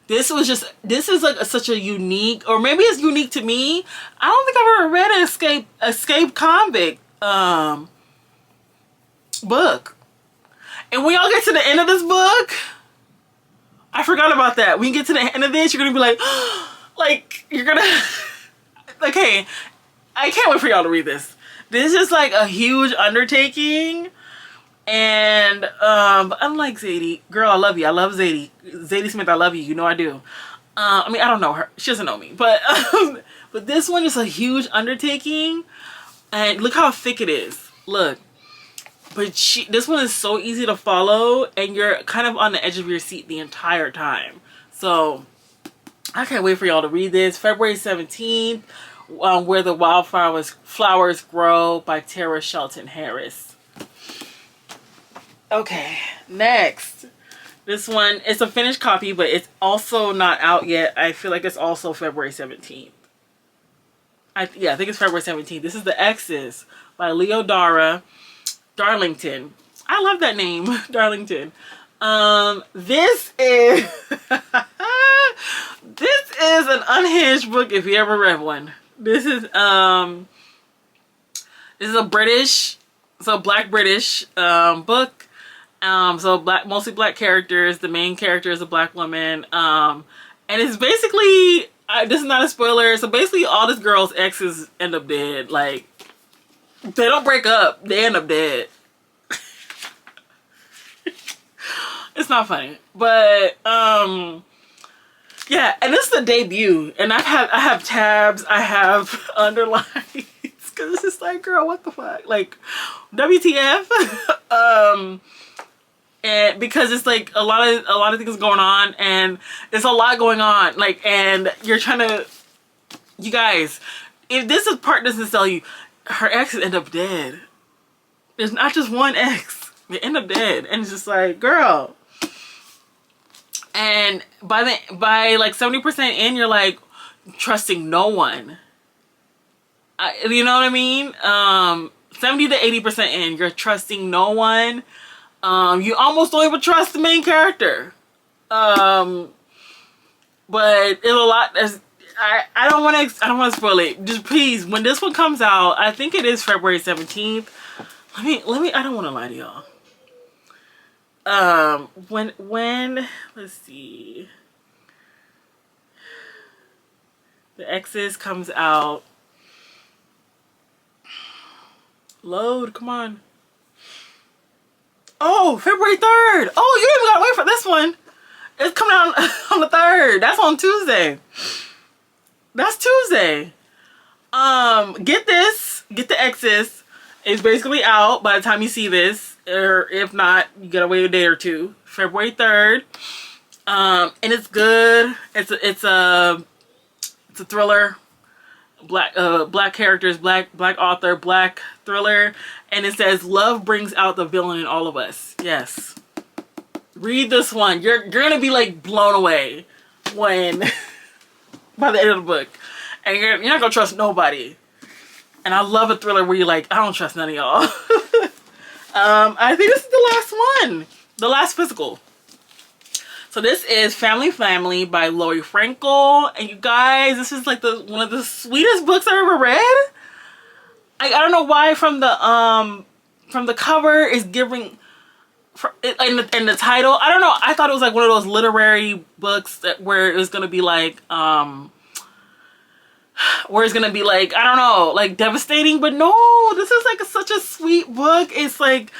This is like such a unique, or maybe it's unique to me. I don't think I've ever read an escape convict book. And when y'all get to the end of this book, I forgot about that. When you get to the end of this, you're gonna be like, like, you're gonna, like, hey, I can't wait for y'all to read this. This is like a huge undertaking. And unlike Zadie, girl, I love you. I love Zadie. Zadie Smith, I love you. You know I do. I mean, I don't know her. She doesn't know me. But but this one is a huge undertaking. And look how thick it is. Look. But this one is so easy to follow, and you're kind of on the edge of your seat the entire time. So I can't wait for y'all to read this. February 17th, Where the Wildflowers Grow by Tara Shelton Harris. Okay, next. This one, it's a finished copy, but it's also not out yet. I feel like it's also February 17th. I think it's February 17th. This is The Exes by Leodora Darlington. I love that name, Darlington. This is this is an unhinged book if you ever read one. This is a Black British book. So mostly black characters. The main character is a black woman. And it's basically, this is not a spoiler. So basically all this girl's exes end up dead. Like, they don't break up. They end up dead. It's not funny. But, yeah. And this is the debut. And I have tabs. I have underlines. Because it's just like, girl, what the fuck? Like, WTF? And because it's like a lot of things going on, and it's a lot going on, like, and you're trying to, you guys, if this part doesn't sell you, her exes end up dead. There's not just one ex, they end up dead, and it's just like, girl. And by like 70% in, you're like trusting no one. You know what I mean? 70 to 80% in, you're trusting no one. You almost don't even trust the main character. But it's a lot. I don't want to spoil it. Just please, when this one comes out, I think it is February 17th. Let me, I don't want to lie to y'all. when let's see, The Exorcist comes out. Load, come on. Oh, February 3rd. Oh, you even gotta wait for this one. It's coming out on the 3rd. That's on Tuesday. That's Tuesday. Get this. Get The Exorcist. It's basically out by the time you see this. Or if not, you gotta wait a day or two. February 3rd. And it's good. It's a thriller. Black characters, black author, black thriller, and it says love brings out the villain in all of us. Yes, read this one. You're gonna be like blown away when by the end of the book, and you're not gonna trust nobody. And I love a thriller where you're like, I don't trust none of y'all. I think this is the last one, the last physical. So this is Family by Lori Frankel. And you guys, this is like one of the sweetest books I've ever read. I don't know why from the cover is giving, in the title, I don't know. I thought it was like one of those literary books where it was going to be like, where it's going to be like, I don't know, like devastating. But no, this is like such a sweet book. It's like,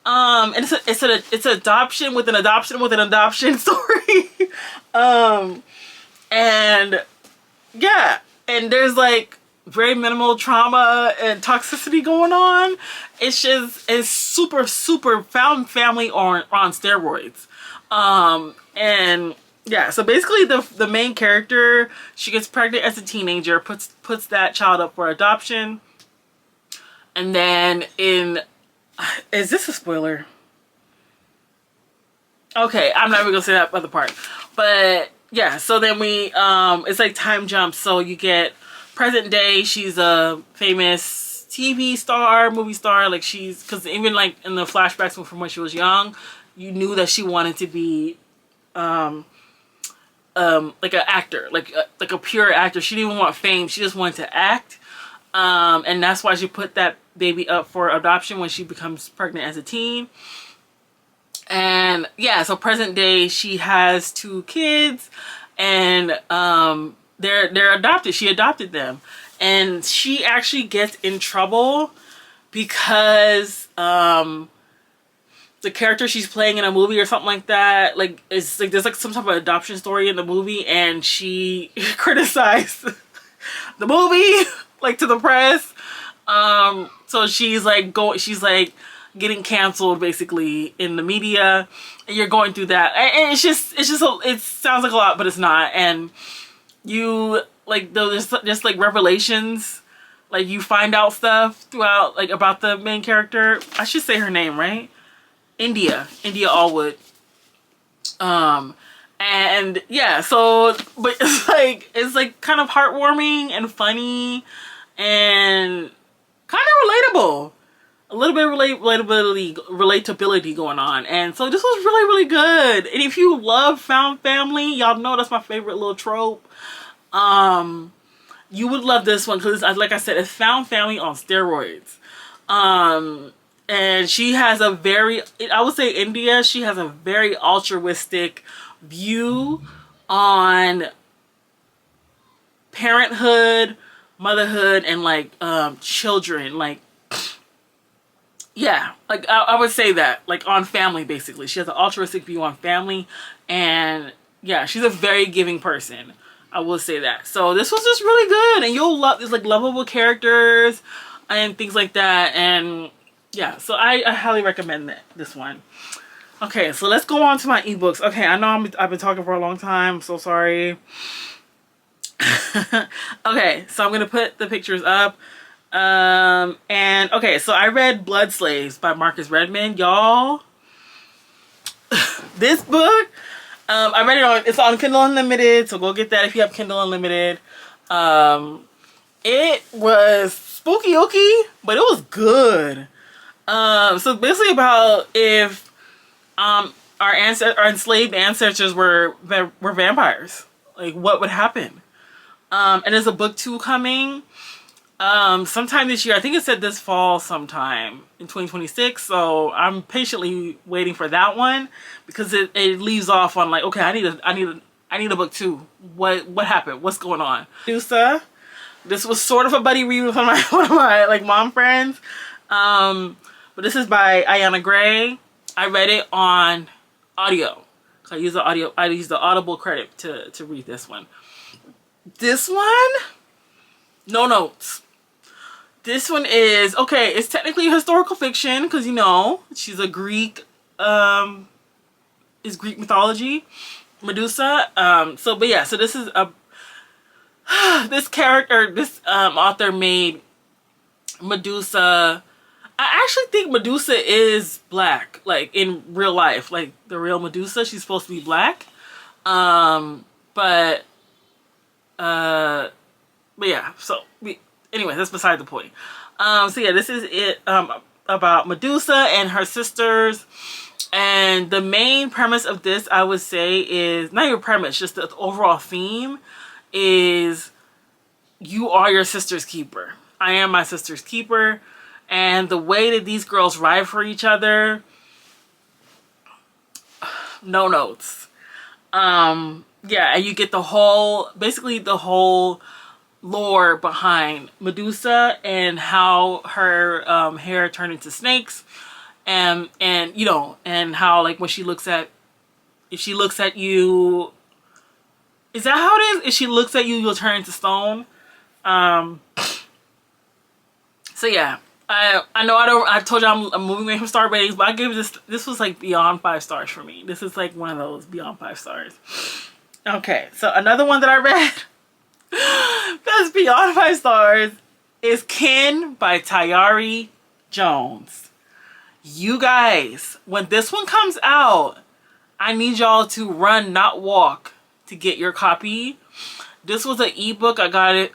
and it's an adoption with an adoption story. And yeah, and there's like very minimal trauma and toxicity going on. It's super found family on steroids. And yeah, so basically the main character, she gets pregnant as a teenager, puts that child up for adoption, and then is this a spoiler? Okay, I'm not even gonna say that other part. But yeah, so then it's like time jumps. So you get present day. She's a famous TV star, movie star. Like because even like in the flashbacks from when she was young, you knew that she wanted to be like an actor, like a pure actor. She didn't even want fame. She just wanted to act. And that's why she put that baby up for adoption when she becomes pregnant as a teen. And yeah, so present day, she has 2 kids, and they're adopted. She adopted them, and she actually gets in trouble because the character she's playing in a movie or something like that, like it's like there's like some type of adoption story in the movie, and she criticized the movie like to the press. So she's like getting canceled basically in the media, and you're going through that, and it sounds like a lot, but it's not. And you like there's just like revelations, like you find out stuff throughout, like about the main character. I should say her name, right? India Allwood. And yeah, so but it's like kind of heartwarming and funny and kind of relatable. A little bit of relatability going on. And so this was really, really good. And if you love found family, y'all know that's my favorite little trope. You would love this one because, like I said, it's found family on steroids. And she has I would say India, she has a very altruistic view on parenthood, motherhood, and like children. Like, yeah, like I would say that, like on family, basically. She has an altruistic view on family, and yeah, she's a very giving person. I will say that. So this was just really good, and you'll love, there's like lovable characters and things like that, and yeah, so I highly recommend this one. Okay, so let's go on to my ebooks. Okay, I know I've been talking for a long time. I'm so sorry. Okay, so I'm gonna put the pictures up. And okay, so I read Blood Slaves by Marcus Redmond, y'all. This book, I read it's on Kindle Unlimited, so go get that if you have Kindle Unlimited. It was spooky ooky, but it was good. So basically about if our enslaved ancestors were vampires, like what would happen. And there's a book 2 coming. Sometime this year. I think it said this fall sometime in 2026. So I'm patiently waiting for that one because it leaves off on like, okay, I need a book too. What happened? What's going on? Medusa. This was sort of a buddy read with one of my like mom friends. But this is by Ayana Gray. I read it on audio. So I use the Audible credit to read this one. This one, no notes. This one is, okay, it's technically historical fiction because, you know, she's a Greek, is Greek mythology, Medusa. But yeah, so this is this character, this author made Medusa. I actually think Medusa is black, like in real life, like the real Medusa. She's supposed to be black. But yeah, anyway, that's beside the point. So yeah, this is it about Medusa and her sisters. And the main premise of this, I would say, is not your premise, just the overall theme is you are your sister's keeper. I am my sister's keeper. And the way that these girls ride for each other, no notes. Yeah, and you get basically the whole lore behind Medusa and how her hair turned into snakes, and you know, and how like when she looks at, if she looks at you, is that how it is? If she looks at you, you'll turn into stone. So yeah, I know I told you I'm moving away from star ratings, but I give this was like beyond 5 stars for me. This is like one of those beyond 5 stars. Okay, so another one that I read that's beyond 5 stars is Kin by Tayari Jones. You guys, when this one comes out, I need y'all to run, not walk, to get your copy. This was an ebook. I got it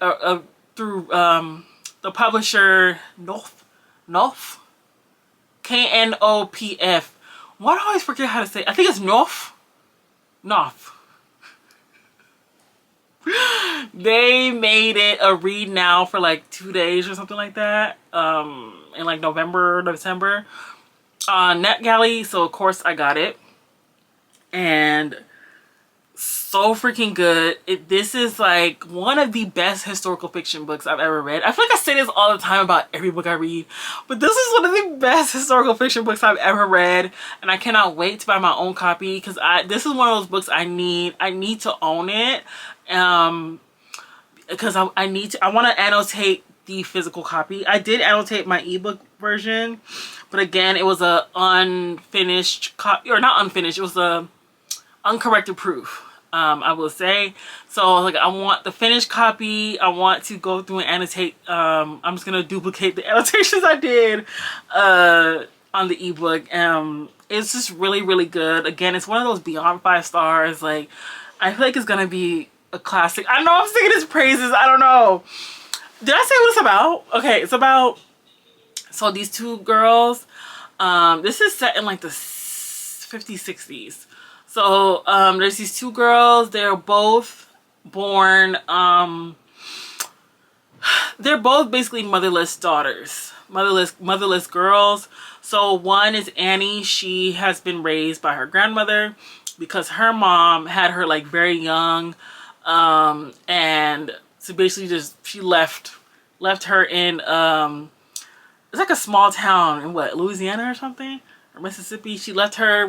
through the publisher Knopf, Knopf. Why do I always forget how to say it? I think it's Knopf. They made it a read now for like 2 days or something like that, in like November, December, on NetGalley. So of course I got it, and so freaking good. This is like one of the best historical fiction books I've ever read. I feel like I say this all the time about every book I read, but this is one of the best historical fiction books I've ever read, and I cannot wait to buy my own copy because this is one of those books I need to own it, because I want to annotate the physical copy. I did annotate my ebook version, but again, it was a unfinished copy, or not unfinished, it was a uncorrected proof. I will say. So like I want the finished copy. I want to go through and annotate. I'm just gonna duplicate the annotations I did on the ebook. It's just really, really good. Again, it's one of those beyond 5 stars. Like I feel like it's gonna be a classic. I know I'm singing his praises. I don't know. Did I say what it's about? Okay, it's about, so these two girls, this is set in like the 50s, 60s. So there's these two girls. They're both born, they're both basically motherless daughters, motherless girls. So one is Annie. She has been raised by her grandmother because her mom had her like very young, and so basically just she left her in it's like a small town in what, Louisiana or something, or Mississippi. She left her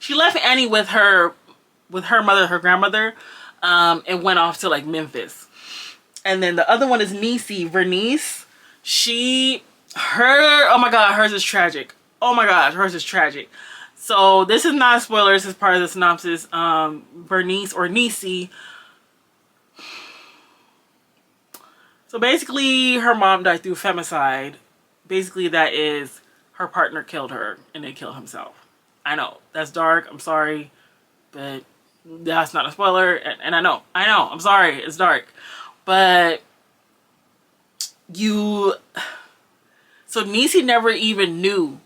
she left Annie with her mother, her grandmother, and went off to like Memphis. And then the other one is Niecy, Vernice. Oh my god, hers is tragic. Oh my gosh, hers is tragic. So this is not a spoiler, this is part of the synopsis. Vernice, or Niecy. So basically her mom died through femicide. Basically that is, her partner killed her and then killed himself. I know, that's dark, I'm sorry, but that's not a spoiler, and I know, I'm sorry, it's dark. But so Niecy never even knew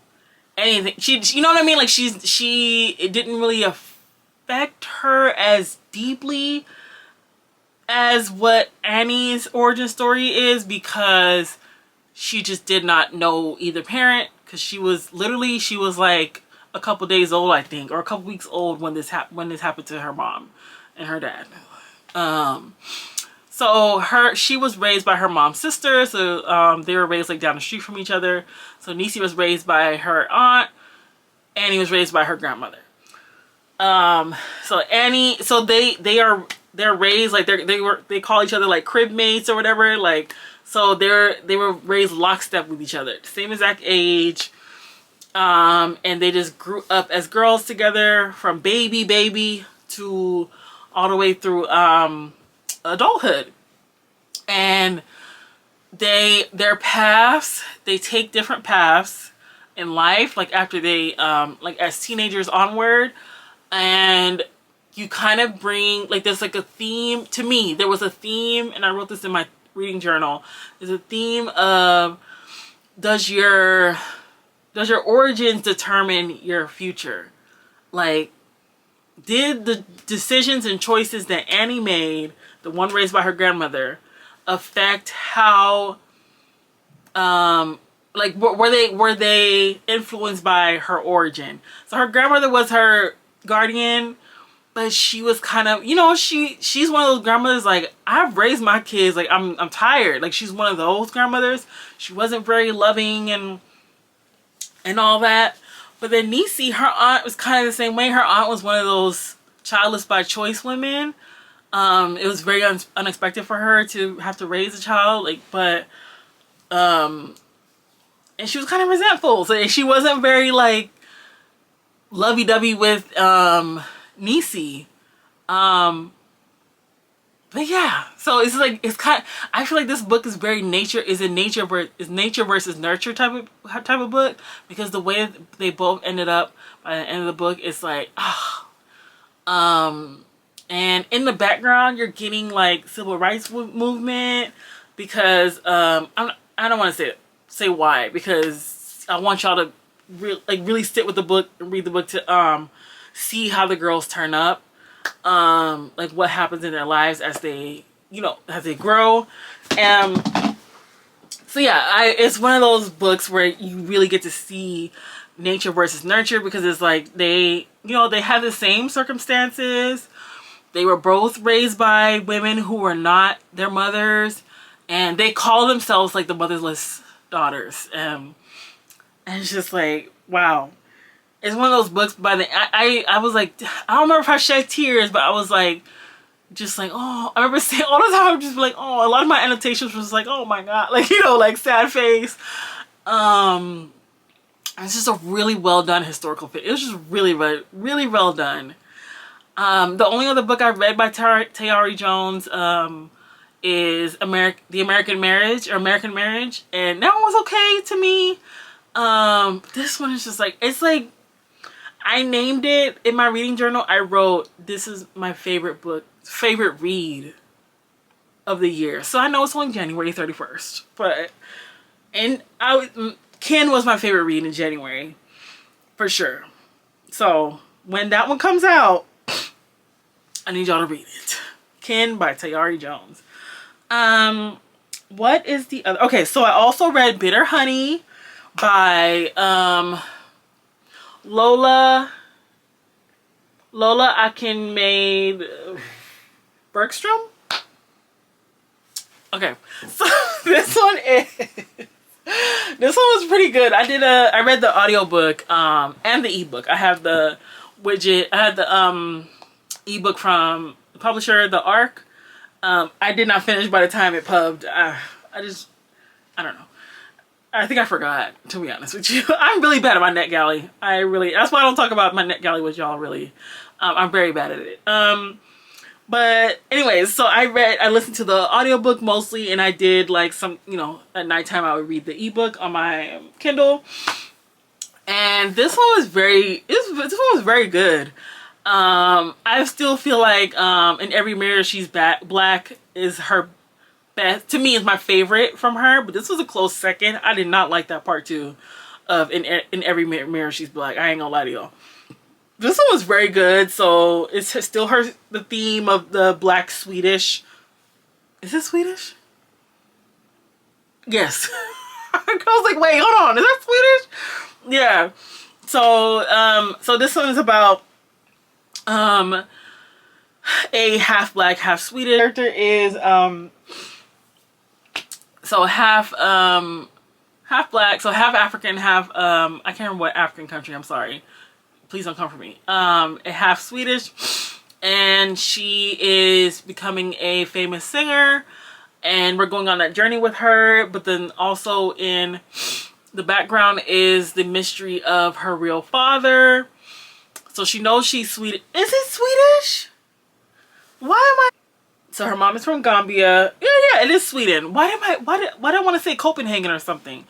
anything. You know what I mean? Like it didn't really affect her as deeply as what Annie's origin story is, because she just did not know either parent, because she was like a couple days old, I think, or a couple weeks old when this happened to her mom and her dad. So she was raised by her mom's sister, so they were raised like down the street from each other. So Niecy was raised by her aunt, Annie was raised by her grandmother. So Annie, so they're raised like they call each other like crib mates or whatever, like, so they were raised lockstep with each other, same exact age, and they just grew up as girls together from baby to all the way through adulthood. And their paths, they take different paths in life, like after they like as teenagers onward. And you kind of bring, like, there's like a theme. To me, there was a theme, and I wrote this in my reading journal. There's a theme of, does your origins determine your future? Like, did the decisions and choices that Annie made, the one raised by her grandmother, affect how, like, were they influenced by her origin? So her grandmother was her guardian, but she was kind of, you know, she's one of those grandmothers, like, I've raised my kids, like, I'm tired. Like, she's one of those grandmothers. She wasn't very loving and all that. But then Niecy, her aunt, was kind of the same way. Her aunt was one of those childless by choice women. It was very unexpected for her to have to raise a child, like, but and she was kind of resentful. So she wasn't very, like, lovey-dovey with Niecy. But yeah, so it's like, it's kind of, I feel like this book is very nature versus nurture type of book, because the way they both ended up by the end of the book, it's like, and in the background you're getting like civil rights movement, because I don't want to say why, because I want y'all to really sit with the book and read the book to see how the girls turn up, like what happens in their lives as they, you know, as they grow. So yeah, it's one of those books where you really get to see nature versus nurture, because it's like they, you know, they have the same circumstances. They were both raised by women who were not their mothers, and they call themselves like the motherless daughters. And it's just like, wow. It's one of those books by the, I was like, I don't remember if I shed tears, but I was like, just like, oh, I remember saying all the time, I'm just like, oh, a lot of my annotations was like, oh my God, like, you know, like sad face. It's just a really well done historical fit. It was just really, really well done. The only other book I read by Tayari Jones is The American Marriage, and that one was okay to me. This one is just like, it's like, I named it in my reading journal. I wrote, this is my favorite read of the year. So I know it's only January 31st, but, and Kin was my favorite read in January, for sure. So when that one comes out, I need y'all to read it. Kin by Tayari Jones. What is the other? Okay, so I also read Bitter Honey by Lola Akinmaid Bergstrom. Okay, so this one was pretty good. I read the audiobook and the ebook. I have the widget. I had the ebook from the publisher, The Ark. I did not finish by the time it pubbed. I don't know. I think I forgot, to be honest with you. I'm really bad at my NetGalley. That's why I don't talk about my NetGalley with y'all, really. I'm very bad at it. But anyways, so I listened to the audiobook mostly, and I did like some, you know, at nighttime I would read the ebook on my Kindle. And this one was very good. I still feel like In Every Mirror She's Black is her best. To me, is my favorite from her, but this was a close second. I did not like that part too of In Every Mirror She's Black. I ain't gonna lie to y'all. This one was very good. So it's still the theme of the Black Swedish Is it Swedish? Yes. I was like, wait, hold on, is that Swedish? Yeah. So this one is about a half black, half Swedish character. Is so half black, so half African, half I can't remember what African country, I'm sorry. Please don't come for me. A half Swedish, and she is becoming a famous singer, and we're going on that journey with her. But then also in the background is the mystery of her real father. So she knows she's Swedish. Is it Swedish? Why am I? So her mom is from Gambia. Yeah, it is Sweden. Why do I want to say Copenhagen or something?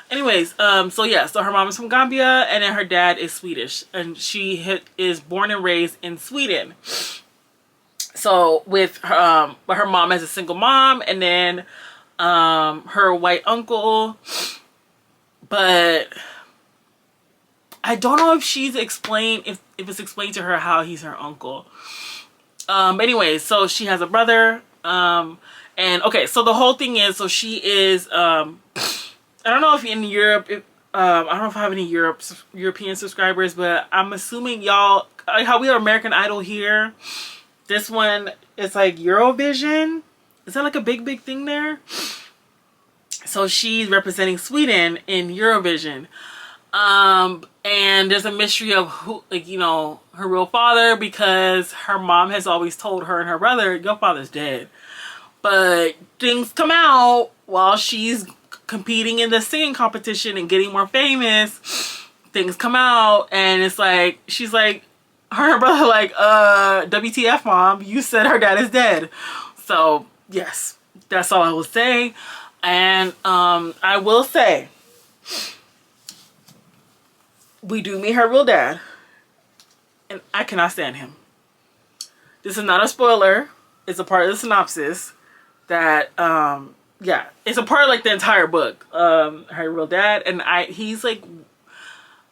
Anyways, so yeah, so her mom is from Gambia, and then her dad is Swedish, and she is born and raised in Sweden. So with her, but her mom has a single mom, and then her white uncle. But I don't know if she's explained, if it's explained to her how he's her uncle. Anyways, so she has a brother, and okay, so the whole thing is, so she is, I don't know if in Europe, I don't know if I have any European subscribers, but I'm assuming y'all, like how we are American Idol here, this one is like Eurovision. Is that like a big thing there? So she's representing Sweden in Eurovision. And there's a mystery of who, like, you know, her real father, because her mom has always told her and her brother, your father's dead. But things come out while she's competing in the singing competition and getting more famous. Things come out, and it's like, she's like, her and her brother like, WTF, mom, you said her dad is dead. So yes, that's all I will say. And I will say, we do meet her real dad, and I cannot stand him. This is not a spoiler. It's a part of the synopsis that, yeah, it's a part of like the entire book. Her real dad, and he's like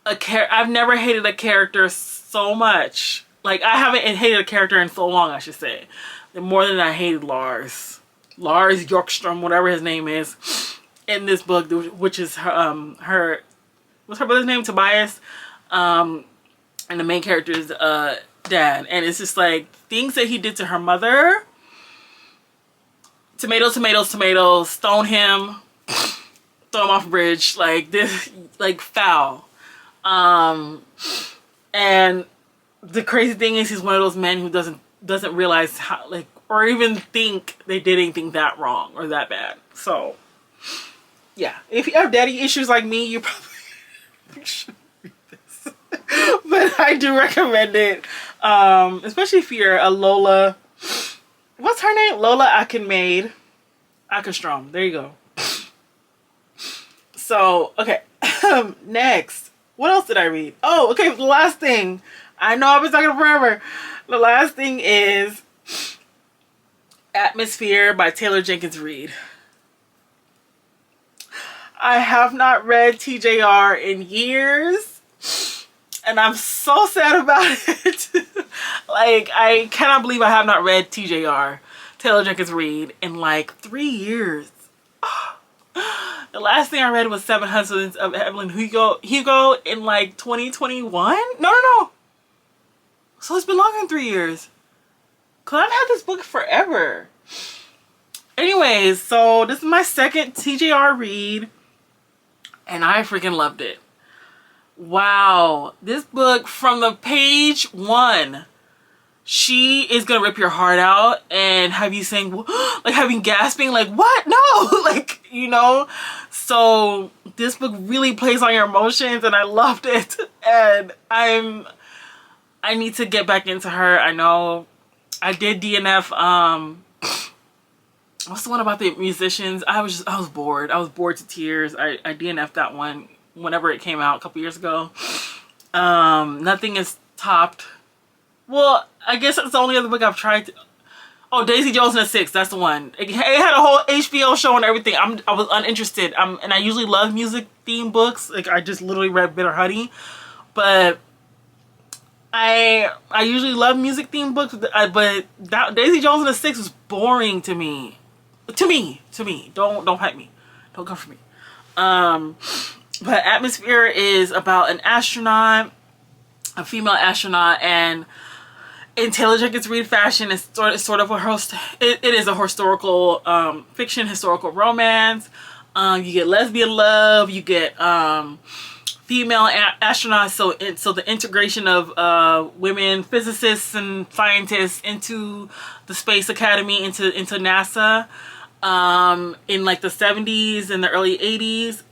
I've never hated a character so much. Like, I haven't hated a character in so long, I should say. More than I hated Lars Bjorkstrom, whatever his name is, in this book, which is what's her brother's name? Tobias. And the main character's dad. And it's just like things that he did to her mother. Tomatoes, tomatoes, tomatoes. Stone him. Throw him off a bridge. Like this, like foul. And the crazy thing is, he's one of those men who doesn't realize how, like, or even think they did anything that wrong or that bad. So yeah, if you have daddy issues like me, you probably should read this. But I do recommend it, especially if you're a Lola, what's her name? Lola Akenstrom. There you go. So okay. Next, what else did I read? Oh, okay, the last thing. I know I've been talking forever. The last thing is Atmosphere by Taylor Jenkins Reid. I have not read TJR in years, and I'm so sad about it. Like, I cannot believe I have not read TJR, Taylor Jenkins Reid, in like 3 years. The last thing I read was 7 Husbands of Evelyn Hugo in like 2021? No. So it's been longer than 3 years. Cause I've had this book forever. Anyways, so this is my second TJR read, and I freaking loved it. Wow. This book, from the page 1, she is gonna rip your heart out and have you saying, like, having gasping, like, what? No, like, you know. So this book really plays on your emotions, and I loved it. And I need to get back into her. I know I did DNF. What's the one about the musicians? I was bored. I was bored to tears. I DNF'd that one whenever it came out a couple years ago. Nothing is topped. Well, I guess that's the only other book I've tried to... Oh, Daisy Jones and the Six. That's the one. It had a whole HBO show and everything. I was uninterested. And I usually love music-themed books. Like, I just literally read Bitter Honey. But I usually love music-themed books. But Daisy Jones and the Six was boring to me. To me. Don't fight me. Don't come for me. But Atmosphere is about an astronaut, a female astronaut, and in Taylor Jenkins Reid fashion, it's sort of it is a historical fiction, historical romance. You get lesbian love, you get female astronauts, so the integration of women physicists and scientists into the Space Academy, into NASA, in like the 70s and the early 80s.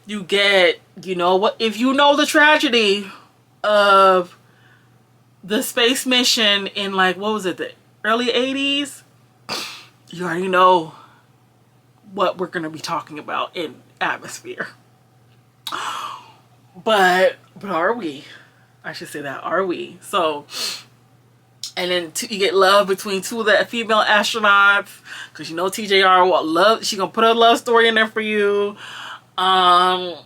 You get, you know what, if you know the tragedy of the space mission in, like, what was it, the early 80s, you already know what we're going to be talking about in Atmosphere. But are we? I should say that, are we? So, and then you get love between two of the female astronauts, because you know TJR will love, she gonna put a love story in there for you. And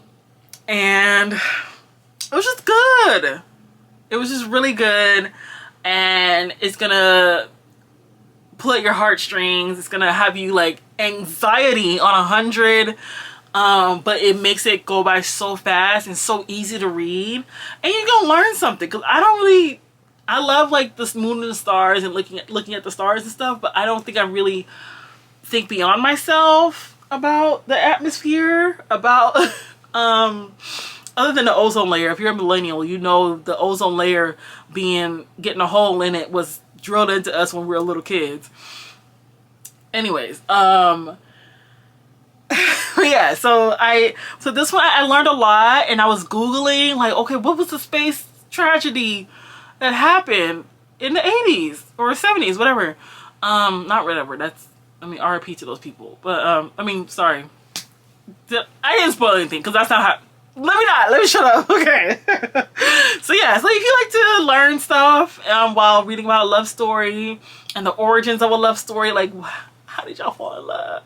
it was just good. It was just really good, and it's gonna pull at your heartstrings. It's gonna have you like anxiety on 100, but it makes it go by so fast and so easy to read, and you're gonna learn something. Because I love like the moon and the stars and looking at the stars and stuff, but I don't think I really think beyond myself about the atmosphere, about other than the ozone layer. If you're a millennial, you know the ozone layer getting a hole in it was drilled into us when we were little kids. Anyways, yeah, so this one I learned a lot, and I was Googling like, okay, what was the space tragedy that happened in the 80s or 70s, whatever. Not whatever, that's, I mean, RIP to those people. But I mean, sorry, I didn't spoil anything, because that's not how. Let me shut up. Okay. So yeah, so if you like to learn stuff while reading about a love story and the origins of a love story, like how did y'all fall in love,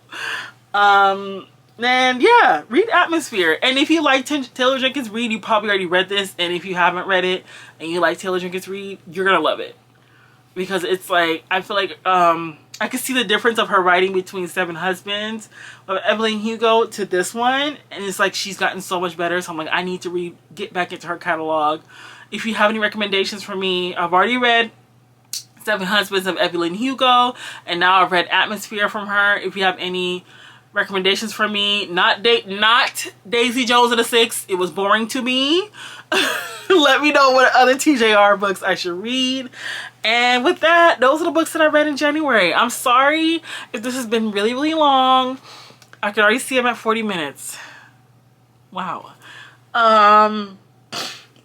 then yeah, read Atmosphere. And if you like Taylor Jenkins Reid, you probably already read this, and if you haven't read it and you like Taylor Jenkins Reid, you're gonna love it, because it's like, I feel like I could see the difference of her writing between Seven Husbands of Evelyn Hugo to this one, and it's like she's gotten so much better. So I'm like, I need to get back into her catalog. If you have any recommendations for me, I've already read Seven Husbands of Evelyn Hugo, and now I've read Atmosphere from her. If you have any recommendations for me, not Daisy Jones and the Six, it was boring to me. Let me know what other TJR books I should read. And with that, those are the books that I read in January. I'm sorry if this has been really, really long. I can already see I'm at 40 minutes. Wow.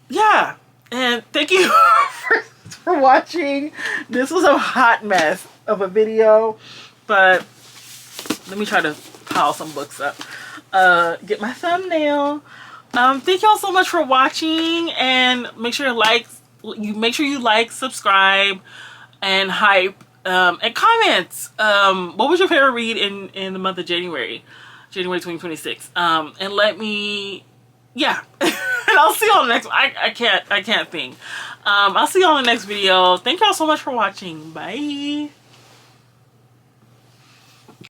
Yeah. And thank you for watching. This was a hot mess of a video, but let me try to pile some books up. Get my thumbnail. Thank y'all so much for watching, and make sure you like, subscribe, and hype, and comment. What was your favorite read in the month of January 2026? And let me, yeah. And I'll see you on the next one. I can't think. I'll see you on the next video. Thank y'all so much for watching. Bye.